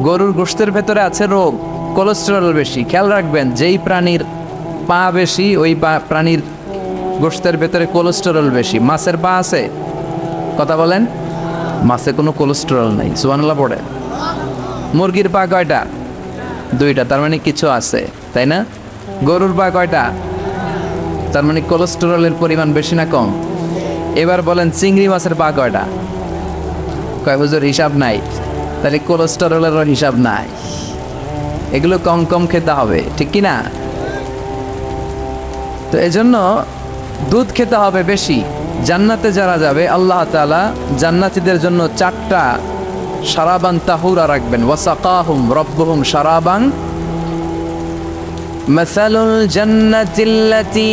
গরুর গোশতের ভেতরে আছে রোগ, কোলেস্টেরল বেশি। খেয়াল রাখবেন, যেই প্রাণীর পা বেশি ওই প্রাণীর গোশতের ভেতরে কোলেস্টেরল বেশি। মাছের পা আছে? কথা বলেন। মাছে কোনো কোলেস্টেরল নাই, সুবহানাল্লাহ পড়ে। মুরগির পা কয়টা? দুইটা, তার মানে কিছু আছে, তাই না? গরুর পা কয়টা? তার মানে কোলেস্টেরলের পরিমাণ বেশি না কম? এবার বলেন চিংড়ি মাছের পা কয়টা? কয় হুজুর হিসাব নাই। তাহলে কোলেস্টেরলেরও হিসাব নাই। এগুলো কম কম খেতে হবে, ঠিক কি না? তো এজন্য দুধ খেতে হবে বেশি। জান্নাতে যারা যাবে আল্লাহ তাআলা জান্নাতীদের জন্য 4টা শারাবান তাহুরা রাখবেন। ওয়াসাকাহুম রাব্বুহুম শারাবান মাসালুল জান্নাতিল্লাতী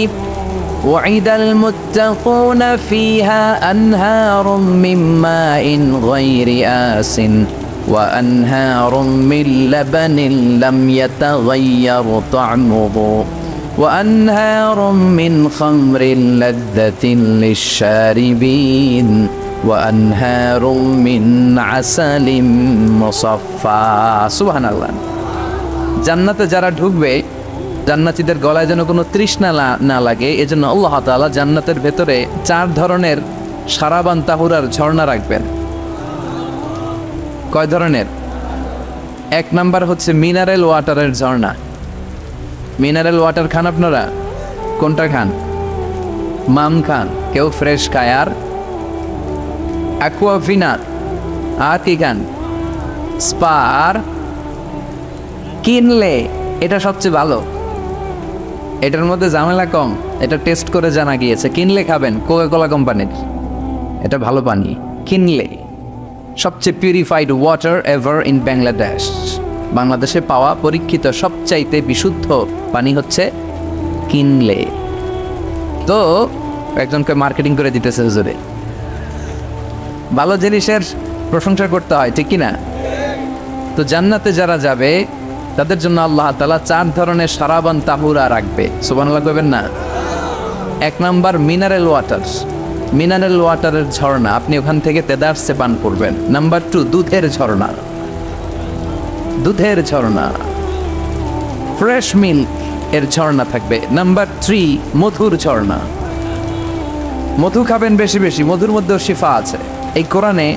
ওয়াইদাল মুত্তাকুনা ফিহা আনহারুম মিন মাইন গায়রি আসিন ওয়া আনহারুম মিন লাবানিন লাম ইয়াতাগায়্যার তা'মুহু وأنهار من خمر لذة للشاربين وأنهار من عسل مصفى سبحان الله। জান্নাতে যারা ঢুকবে জান্নাতীদের গলায় যেন কোনো তৃষ্ণা না লাগে, এজন্য আল্লাহ তাআলা জান্নাতের ভেতরে 4 ধরনের শারাবান তাহুরার ঝর্ণা রাখবেন। কয় ধরনের? 1 নাম্বার হচ্ছে মিনারেল ওয়াটারের ঝর্ণা। মিনারেল ওয়াটার খান আপনারা? কোনটা খান? মাম খান, কেউ ফ্রেশ খায়। আর অ্যাকুয়াভিনা, আর কি খান? স্পা। আর কিনলে, এটা সবচেয়ে ভালো, এটার মধ্যে ঝামেলা কম, এটা টেস্ট করে জানা গিয়েছে। কিনলে খাবেন কোকা-কোলা কোম্পানির, এটা ভালো পানি। কিনলে সবচেয়ে purified water ever in Bangladesh. বাংলাদেশে পাওয়া পরীক্ষিত সবচাইতে বিশুদ্ধ পানি হচ্ছে কিনলে। তো একজনকে মার্কেটিং করে দিতেছে হুজুরে। ভালো জিনিসের প্রশংসা করতে হয়, ঠিক কি না? তো জান্নাতে যারা যাবে তাদের জন্য আল্লাহ তাআলা 4 ধরনের শারাবান তাহুরা রাখবে। সুবহানাল্লাহ কইবেন না? 1 নাম্বার মিনারেল ওয়াটার, মিনারেল ওয়াটারের ঝর্ণা, আপনি ওখান থেকে তেদারসে পান করবেন। নাম্বার 2 দুধের ঝর্ণা, দুধের ঝর্ণা, ফ্রেশ মিল্ক এর ঝর্ণা থাকবে। নাম্বার 3 মধুর ঝর্ণা, মধু খাবেন বেশি বেশি, মধুর মধ্যেও শিফা আছে। এই কোরআনে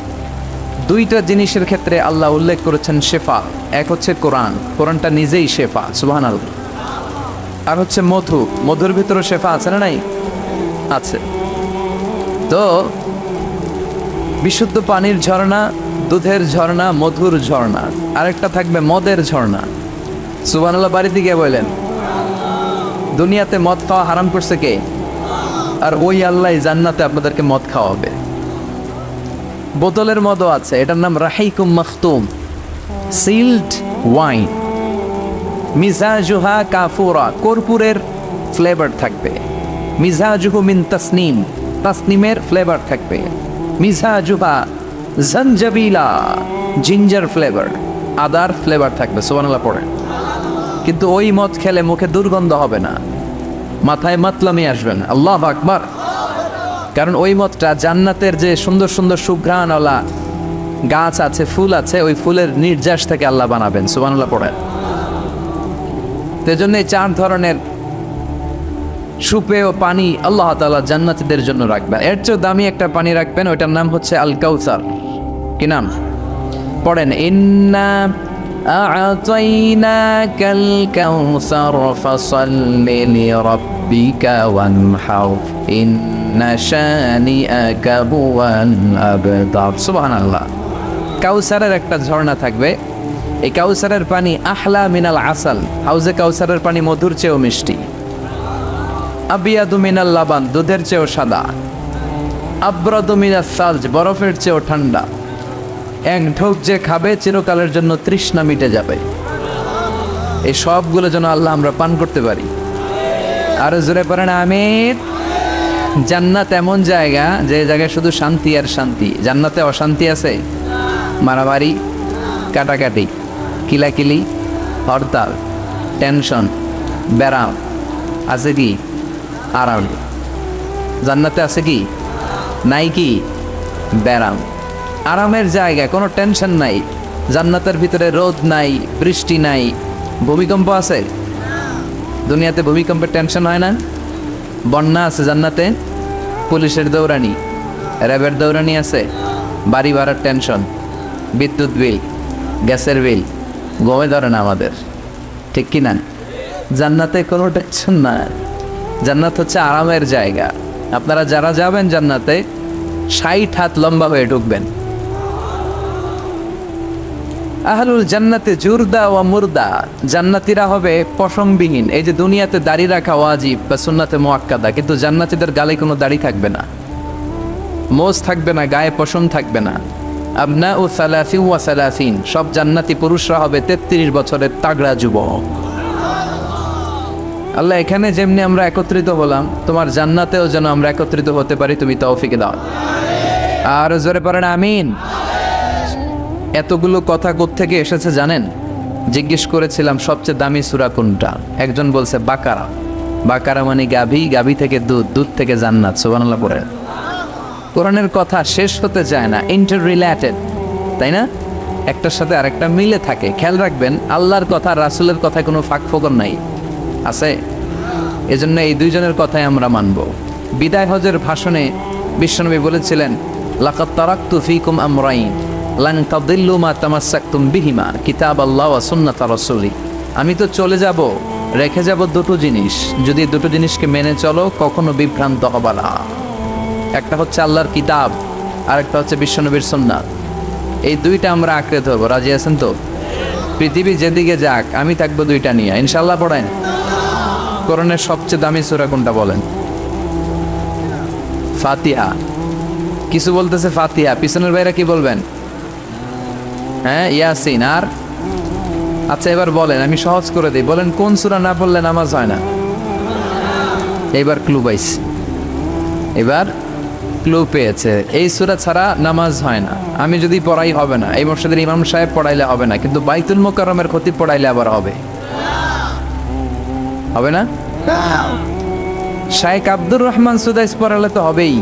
2টা জিনিসের ক্ষেত্রে আল্লাহ উল্লেখ করেছেন শেফা। এক হচ্ছে কোরআন, কোরআনটা নিজেই শেফা, সুবহানাল্লাহ। আর হচ্ছে মধু, মধুর ভিতরে শেফা আছে না নাই? আছে। তো বিশুদ্ধ পানির ঝর্ণা, দুধের ঝর্ণা, মধুর ঝর্ণা, আরেকটা থাকবে মদের ঝর্ণা। সুবহানাল্লাহ বাড়িতে গিয়ে বললেন, দুনিয়াতে মদ খাওয়া হারাম করছে কে? আর ওই আল্লাহ জান্নাতে আপনাদেরকে মদ খাওয়াবে। বোতলের মদও আছে, এটার নাম রাহিকুম মাখতুম, সিল্ড ওয়াইন। মিজাজুহা কাফুরা, কর্পূরের ফ্লেভার থাকবে। মিজাজুহু মিন তাসনিম, তাসনিমের ফ্লেভার থাকবে। মিজাজুহা জঞ্জাবিলা, জিঞ্জার ফ্লেভার, আদার ফ্লেভার থাকবে। সুবহানাল্লাহ পড়ে। কিন্তু ওই মদ খেলে মুখে দুর্গন্ধ হবে না, মাথায় মাতলামি আসবে না। আল্লাহু আকবার। কারণ ওই মদটা জান্নাতের যে সুন্দর সুন্দর সুঘ্রাণওয়ালা গাছ আছে, ফুল আছে, ওই ফুলের নির্যাস থেকে আল্লাহ বানাবেন। সুবহানাল্লাহ পড়ে। সেজন্য এই 4 ধরনের সুপেয় পানি আল্লাহ তাআলা জান্নাতীদের জন্য রাখবেন। এর চেয়ে দামি একটা পানি রাখবেন, ওইটার নাম হচ্ছে আল কাউসার। কি নাম? পড়েন, ইন্না আ'তাইনাকাল কাউসার ফাসাল্লি লিরাব্বিকা ওয়ানহার ইন্না শানিআকা হুয়াল আবতার। সুবহানাল্লাহ। কাউসারের একটা ঝর্ণা থাকবে। এই কাউসারের পানি আহলা মিনাল আসাল, হাউজে কাউসারের পানি মধুর চেয়েও মিষ্টি। আবিয়াদু মিনাল লাবান, দুধের চেয়েও সাদা। আবরাদু মিনাস সালজ, বরফের চেয়েও ঠান্ডা। এক ঢোক যে খাবে চিরকালের জন্য তৃষ্ণা মিটে যাবে। এই সবগুলো যেন আল্লাহ আমরা পান করতে পারি। আরো জোরে পড়েন আমিন। জান্নাত এমন জায়গা, যে জায়গায় শুধু শান্তি আর শান্তি। জান্নাতে অশান্তি আছে? মারামারি, কাটাকাটি, কিলাকিলি, হরতাল, টেনশন, ব্যারাম আছে কি? আরাম। জান্নাতে আছে কি? নাই কি? ব্যারাম। আরামের জায়গা, কোনো টেনশন নাই। জান্নাতের ভিতরে রোদ নাই, বৃষ্টি নাই। ভূমিকম্প আছে? দুনিয়াতে ভূমিকম্পের টেনশন হয় না। বন্যা আছে জান্নাতে, পুলিশের দৌড়ানি, র্যাবের দৌড়ানি আছে। বাড়ি ভাড়ার টেনশন, বিদ্যুৎ বিল, গ্যাসের বিল, গমে ধরে না আমাদের, ঠিক কি না? জান্নাতে কোনো টেনশন না। জান্নাত হচ্ছে আরামের জায়গা। আপনারা যারা যাবেন জান্নাতে 60 হাত লম্বা হয়ে ঢুকবেন। আহলুল জান্নাতে জুরদা ওয়া মুরদা, জান্নাতীরা হবে পশমবিহীন। এই যে দুনিয়াতে দাড়ি রাখা ওয়াজিব বা সুন্নাতে মুআক্কাদা, কিন্তু জান্নাতীদের গালে কোনো দাড়ি থাকবে না, মোজ থাকবে না, গায়ে পশম থাকবে না। আবনাউ সালাসিন ওয়া সালাসিন, সব জান্নাতি পুরুষরা হবে 33 বছরের তাগড়া যুবক। আল্লাহ, এখানে যেমনি আমরা একত্রিত হলাম, তোমার জান্নাতেও যেন আমরা একত্রিত হতে পারি, তুমি তৌফিক দাও। আর জোরে পড়েন আমিন। এতগুলো কথা কোত্থেকে এসেছে জানেন? জিজ্ঞেস করেছিলাম সবচেয়ে দামি সূরা কোনটা? একজন বলছে বাকারা। বাকারা মানে গাভী, গাভী থেকে দুধ, দুধ থেকে জান্নাত। সুবহানাল্লাহ পড়ে। কোরআনের কথা শেষ হতে চায় না, ইন্টার রিলেটেড, তাই না? একটার সাথে আরেকটা মিলে থাকে। খেয়াল রাখবেন, আল্লাহর কথা রাসূলের কথায় কোনো ফাঁক ফোকর নাই, আছে? এজন্য এই দুইজনের কথাই আমরা মানব। বিদায় হজের ভাষণে বিশ্বনবী বলেছিলেন, লাকাদ তারাকতু ফীকুম আমরাইন লান তাদিল্লু মা তামাসসাকতুম বিহিমা কিতাবাল্লাহ ওয়া সুন্নাত রাসূলি। আমি তো চলে যাব, রেখে যাব দুটো জিনিস, যদি দুটো জিনিসকে মেনে চলো কখনো বিভ্রান্ত হবে না। একটা হচ্ছে আল্লাহর কিতাব, আর একটা হচ্ছে বিশ্বনবীর সুন্নাত। এই দুইটা আমরা আঁকড়ে ধরবো। রাজি আছেন তো? পৃথিবী যেদিকে যাক, আমি থাকবো দুইটা নিয়ে, ইনশাআল্লাহ। পড়েন, কোরআনের সবচেয়ে দামি সূরা কোনটা বলেন? ফাতিহা। কিছু বলতেছে ফাতিহা, পিছনের ভাইরা কি বলবেন? হ্যাঁ, ইয়াসিন। আর আচ্ছা, এবার বলেন, আমি সহজ করে দিই, বলেন কোন সূরা না পড়লে নামাজ হয় না? এবার ক্লু পাইছি, এবার ক্লু পেয়েছে। এই সূরা ছাড়া নামাজ হয় না। আমি যদি পড়াই হবে না, এই মসজিদের ইমাম সাহেব পড়াইলে হবে না, কিন্তু বাইতুল মুকাররমের খতিব পড়াইলে আবার হবে। হবে না? শাইখ আব্দুর রহমান সুদাইস পড়ালে তো হবেই।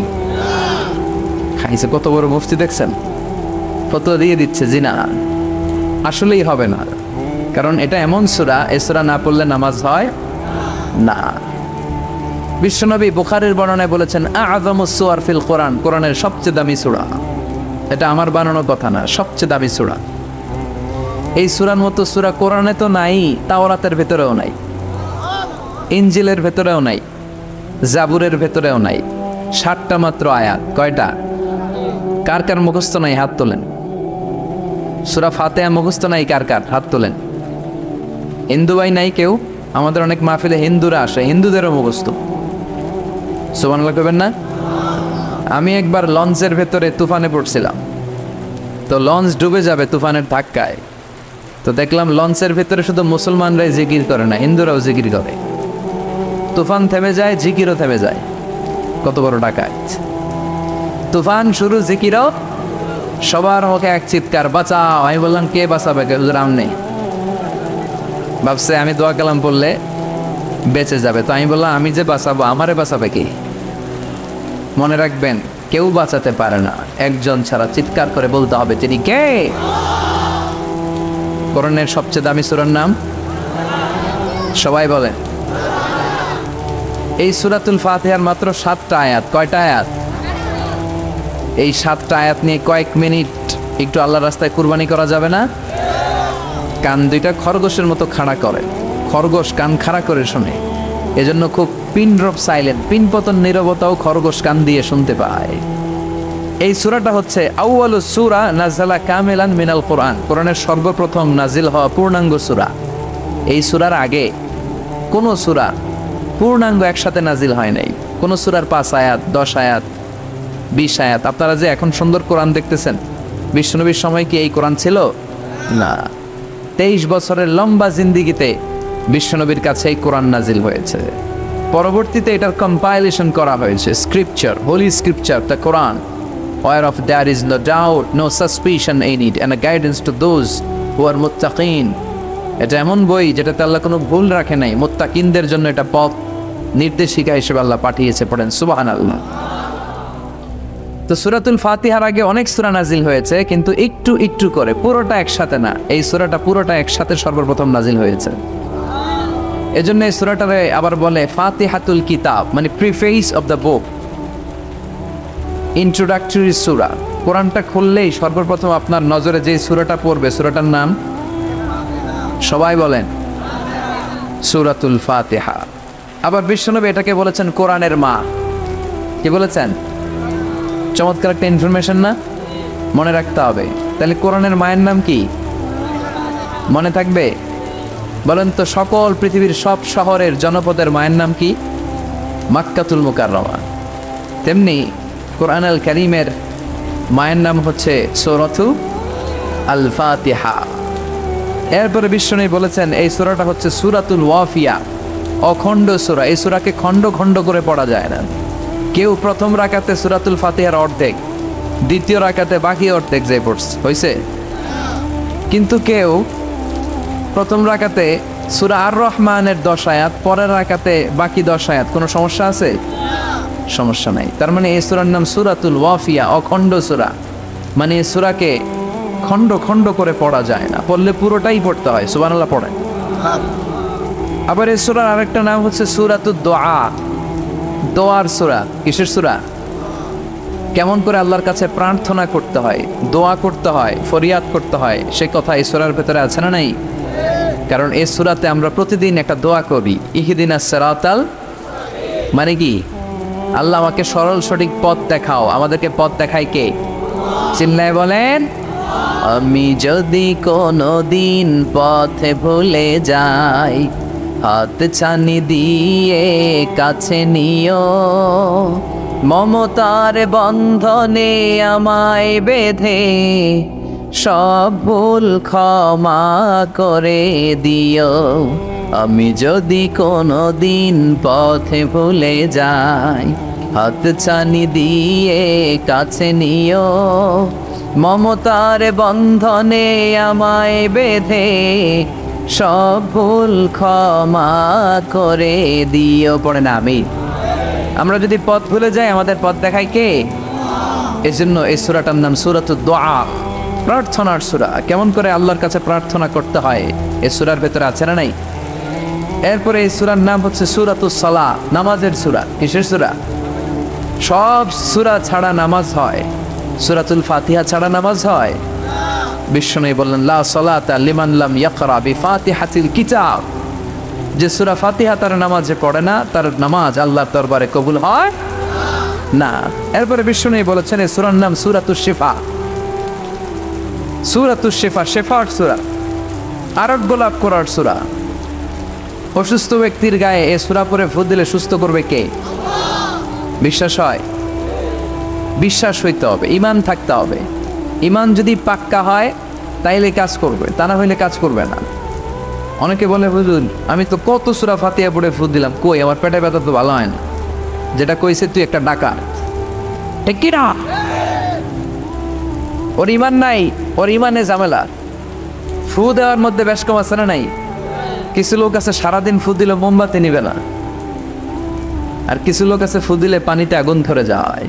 খাইছে কত বড় মুফতি দেখছেন, ফতোয়া দিয়ে দিচ্ছে জি না, আসলেই হবে না। কারণ এটা এমন সূরা, এই সূরা না পড়লে নামাজ হয় না। বিশ্বনবী বুখারীর বর্ণনায় বলেছেন, আ'যামুস সুওয়ার ফিল কোরআন, কোরআনের সবচেয়ে দামি সূরা। এটা আমার বানানো কথা না, সবচেয়ে দামি সূরা। এই সূরার মতো সূরা কোরআনে তো নাই, তাওরাতের ভিতরেও নাই। ইনজিলের ভেতরেও নাই, জাবুরের ভেতরেও নাই। 60টা মাত্র আয়াত। কয়টা? কার কার মুখস্থ নাই হাত তোলেন। সূরা ফাতিহা মুখস্থ নাই কার কার হাত তোলেন। হিন্দু ভাই নাই কেউ? আমাদের অনেক মাহফিলে হিন্দুরা আসে, হিন্দুদেরও মুখস্থ। সুবহানাল্লাহ কইবেন না? আমি একবার লঞ্চের ভেতরে তুফানে পড়ছিলাম, তো লঞ্চ ডুবে যাবে তুফানের ধাক্কায়। তো দেখলাম লঞ্চের ভেতরে শুধু মুসলমানরাই জিকির করে না, হিন্দুরাও জিকির করে। তুফান থেমে যায়, জিকিরও থেমে যায়। কত বড় ডাকাত! তুফান শুরু, জিকিরও। সবার মুখে এক চিৎকার, বাঁচাও। আমি বললাম কে বাঁচাবে? হুজুর আমনে। ভাবছে আমি দোয়া কালাম পড়লে বেঁচে যাবে, তো আমি বললাম আমি যে বাঁচাবো, আমারে বাঁচাবে কি? মনে রাখবেন, কেউ বাঁচাতে পারে না, একজন ছাড়া। চিৎকার করে বলতে হবে তিনি কে। কোরআনের সবচেয়ে দামি সূরার নাম সবাই বলেন। এই সূরাতুল ফাতিহার মাত্র 7টা আয়াত। কয়টা আয়াত? এই 7টা আয়াত নিয়ে কয়েক মিনিট একটু আল্লাহর রাস্তায় কুরবানি করা যাবে না? কান দুইটা খরগোশের মতো খাড়া করে, খরগোশ কান খাড়া করে শোনে, এজন্য খুব পিন ড্রপ সাইলেন্ট, পিন পতন নীরবতাও খরগোশ কান দিয়ে শুনতে পায়। এই সূরাটা হচ্ছে আউয়ালু সূরা নাযালা কামিলান মিনাল কোরআন, কোরআনের সর্বপ্রথম নাজিল হওয়া পূর্ণাঙ্গ সূরা। এই সূরার আগে কোন সূরা পূর্ণাঙ্গ একসাথে নাজিল হয় নাই। কোন সূরার 5 আয়াত, 10 আয়াত, 20 আয়াত। আপনারা যে এখন সুন্দর কোরআন দেখতেছেন, বিশ্বনবীর সময় কি এই কোরআন ছিল? না। 23 বছরের লম্বা জিন্দিগিতে বিশ্বনবীর কাছে এই কোরআন নাজিল হয়েছে। পরবর্তীতে এটার কম্পাইলেশন করা হয়েছে, scripture, holy scripture, the Quran, whereof there is no doubt, no suspicion in it, and a guidance to those who are muttaqin. এটা এমন বই যেটাতে আল্লাহ কোনো ভুল রাখে নাই, মুত্তাকিনদের জন্য এটা পথ নির্দেশিকা হিসেবে আল্লাহ পাঠিয়েছে। পড়েন সুবহানাল্লাহ। তো সূরাতুল ফাতিহার আগে অনেক সূরা নাজিল হয়েছে, কিন্তু একটু একটু করে, পুরোটা একসাথে না। এই সূরাটা পুরোটা একসাথে সর্বপ্রথম নাজিল হয়েছে। এজন্য এই সূরাটারে আবার বলে ফাতিহাতুল কিতাব, মানে preface of the book, introductory সূরা। কোরআনটা খুললেই সর্বপ্রথম আপনার নজরে যে সূরাটা পড়বে, সূরাটার নাম সবাই বলেন সূরাতুল ফাতিহা। আবার বিশ্বনবী এটাকে বলেছেন কোরআনের মা। কি বলেছেন? চমৎকার একটা ইনফরমেশন না? মনে রাখতে হবে। তাহলে কোরআনের মায়ের নাম কি মনে থাকবে? বলেন তো, সকল পৃথিবীর সব শহরের জনপদের মায়ের নাম কি? মাক্কাতুল মুকাররমা। তেমনি কোরআন আল কারীমের মায়ের নাম হচ্ছে সূরাতু আল ফাতিহা। এরপরে বিশ্বনবী বলেছেন এই সূরাটা হচ্ছে সূরাতুল ওয়াফিয়া, অখণ্ড সূরা। এই সূরাকে খণ্ড খণ্ড করে পড়া যায় না। কেউ প্রথম রাকাতে সূরাতুল ফাতিহার অর্ধেক, দ্বিতীয় রাকাতে বাকি অর্ধেক যে পড়ছে হয়েছে। কিন্তু কেউ প্রথম রাকাতে সূরা আর রহমানের 10 আয়াত, পরের রাকাতে বাকি 10 আয়াত। কোনো সমস্যা আছে? সমস্যা নাই। তার মানে এই সূরার নাম সূরাতুল ওয়াফিয়া, অখণ্ড সূরা। মানে এই সূরাকে খণ্ড খণ্ড করে পড়া যায় না, পড়লে পুরোটাই পড়তে হয়। সুবহানাল্লাহ পড়েন। আবার এই সূরার আরেকটা নাম হচ্ছে সূরাতুদ দোয়া, দোয়ার সূরা। কিসের সূরা? কেমন করে আল্লাহর কাছে প্রার্থনা করতে হয়, দোয়া করতে হয়, ফরিয়াদ করতে হয়, সে কথা এই সূরার ভেতরে আছে না নাই? কারণ এই সূরাতে আমরা প্রতিদিন একটা দোয়া করি, ইহদিনাস সিরাতাল, মানে কি? আল্লাহ আমাকে সরল সঠিক পথ দেখাও। আমাদেরকে পথ দেখায় কে? চিল্লায় বলেন। আমি যদি কোনো দিন পথে ভুলে যাই, হাত ছানি দিয়ে কাছে নিও, মমতার বন্ধনে আমায় বেঁধে সব ভুল ক্ষমা করে দিও। আমি যদি কোনো দিন পথে ভুলে যাই, হাত ছানি দিয়ে কাছে নিও, মমতার বন্ধনে আমায় বেঁধে সব ভুল ক্ষমা করে দিও। পড়ে না আমি। আমরা যদি পথ ভুলে যাই, আমাদের পথ দেখায় কে? এজন্য এই সূরাটার নাম সূরাতুদ দোয়া, প্রার্থনার সূরা। কেমন করে আল্লাহর কাছে প্রার্থনা করতে হয় এই সূরার ভেতরে আছে না নাই? এরপরে এই সূরার নাম হচ্ছে সূরাতুস সালাহ, নামাজের সূরা। কিসের সূরা? সব সূরা ছাড়া নামাজ হয়, সূরাতুল ফাতিহা ছাড়া নামাজ হয়? বিশ্বনবী বললেন লা সালাতা লিমান লাম ইয়াকরা বিফাতিহাতিল কিতাব। যে সূরা ফাতিহা তার নামাজে পড়ে না, তার নামাজ আল্লাহর দরবারে কবুল হয় না। এরপরে বিষ্ণু বলেছেন এই সূরার নাম সূরাতুশ শিফা। সূরাতুশ শিফা, শেফার সূরা, আরোগ্য লাভ করার সূরা। অসুস্থ ব্যক্তির গায়ে এ সূরা পড়ে ফু দিলে সুস্থ করবে কে? বিশ্বাস হয়? বিশ্বাস হইতে হবে, ঈমান থাকতে হবে। ঈমান যদি পাক্কা হয় তাইলে কাজ করবে, তা না হইলে কাজ করবে না। অনেকে বলে হুজুর আমি তো কত সূরা ফাতিহা পড়ে ফু দিলাম, কই আমার পেটে ব্যথা তো ভালো হয় না। যেটা কইছে তুই একটা ডাকাত, ঠিক কি না? ওর ঈমান নাই, ওর ঈমানে ঝামেলা। ফু দেওয়ার মধ্যে বেশ কম আছে না নাই? কিছু লোক আছে সারাদিন ফু দিলে মোমবাতি নিবে না, আর কিছু লোক আছে ফু দিলে পানিতে আগুন ধরে যায়।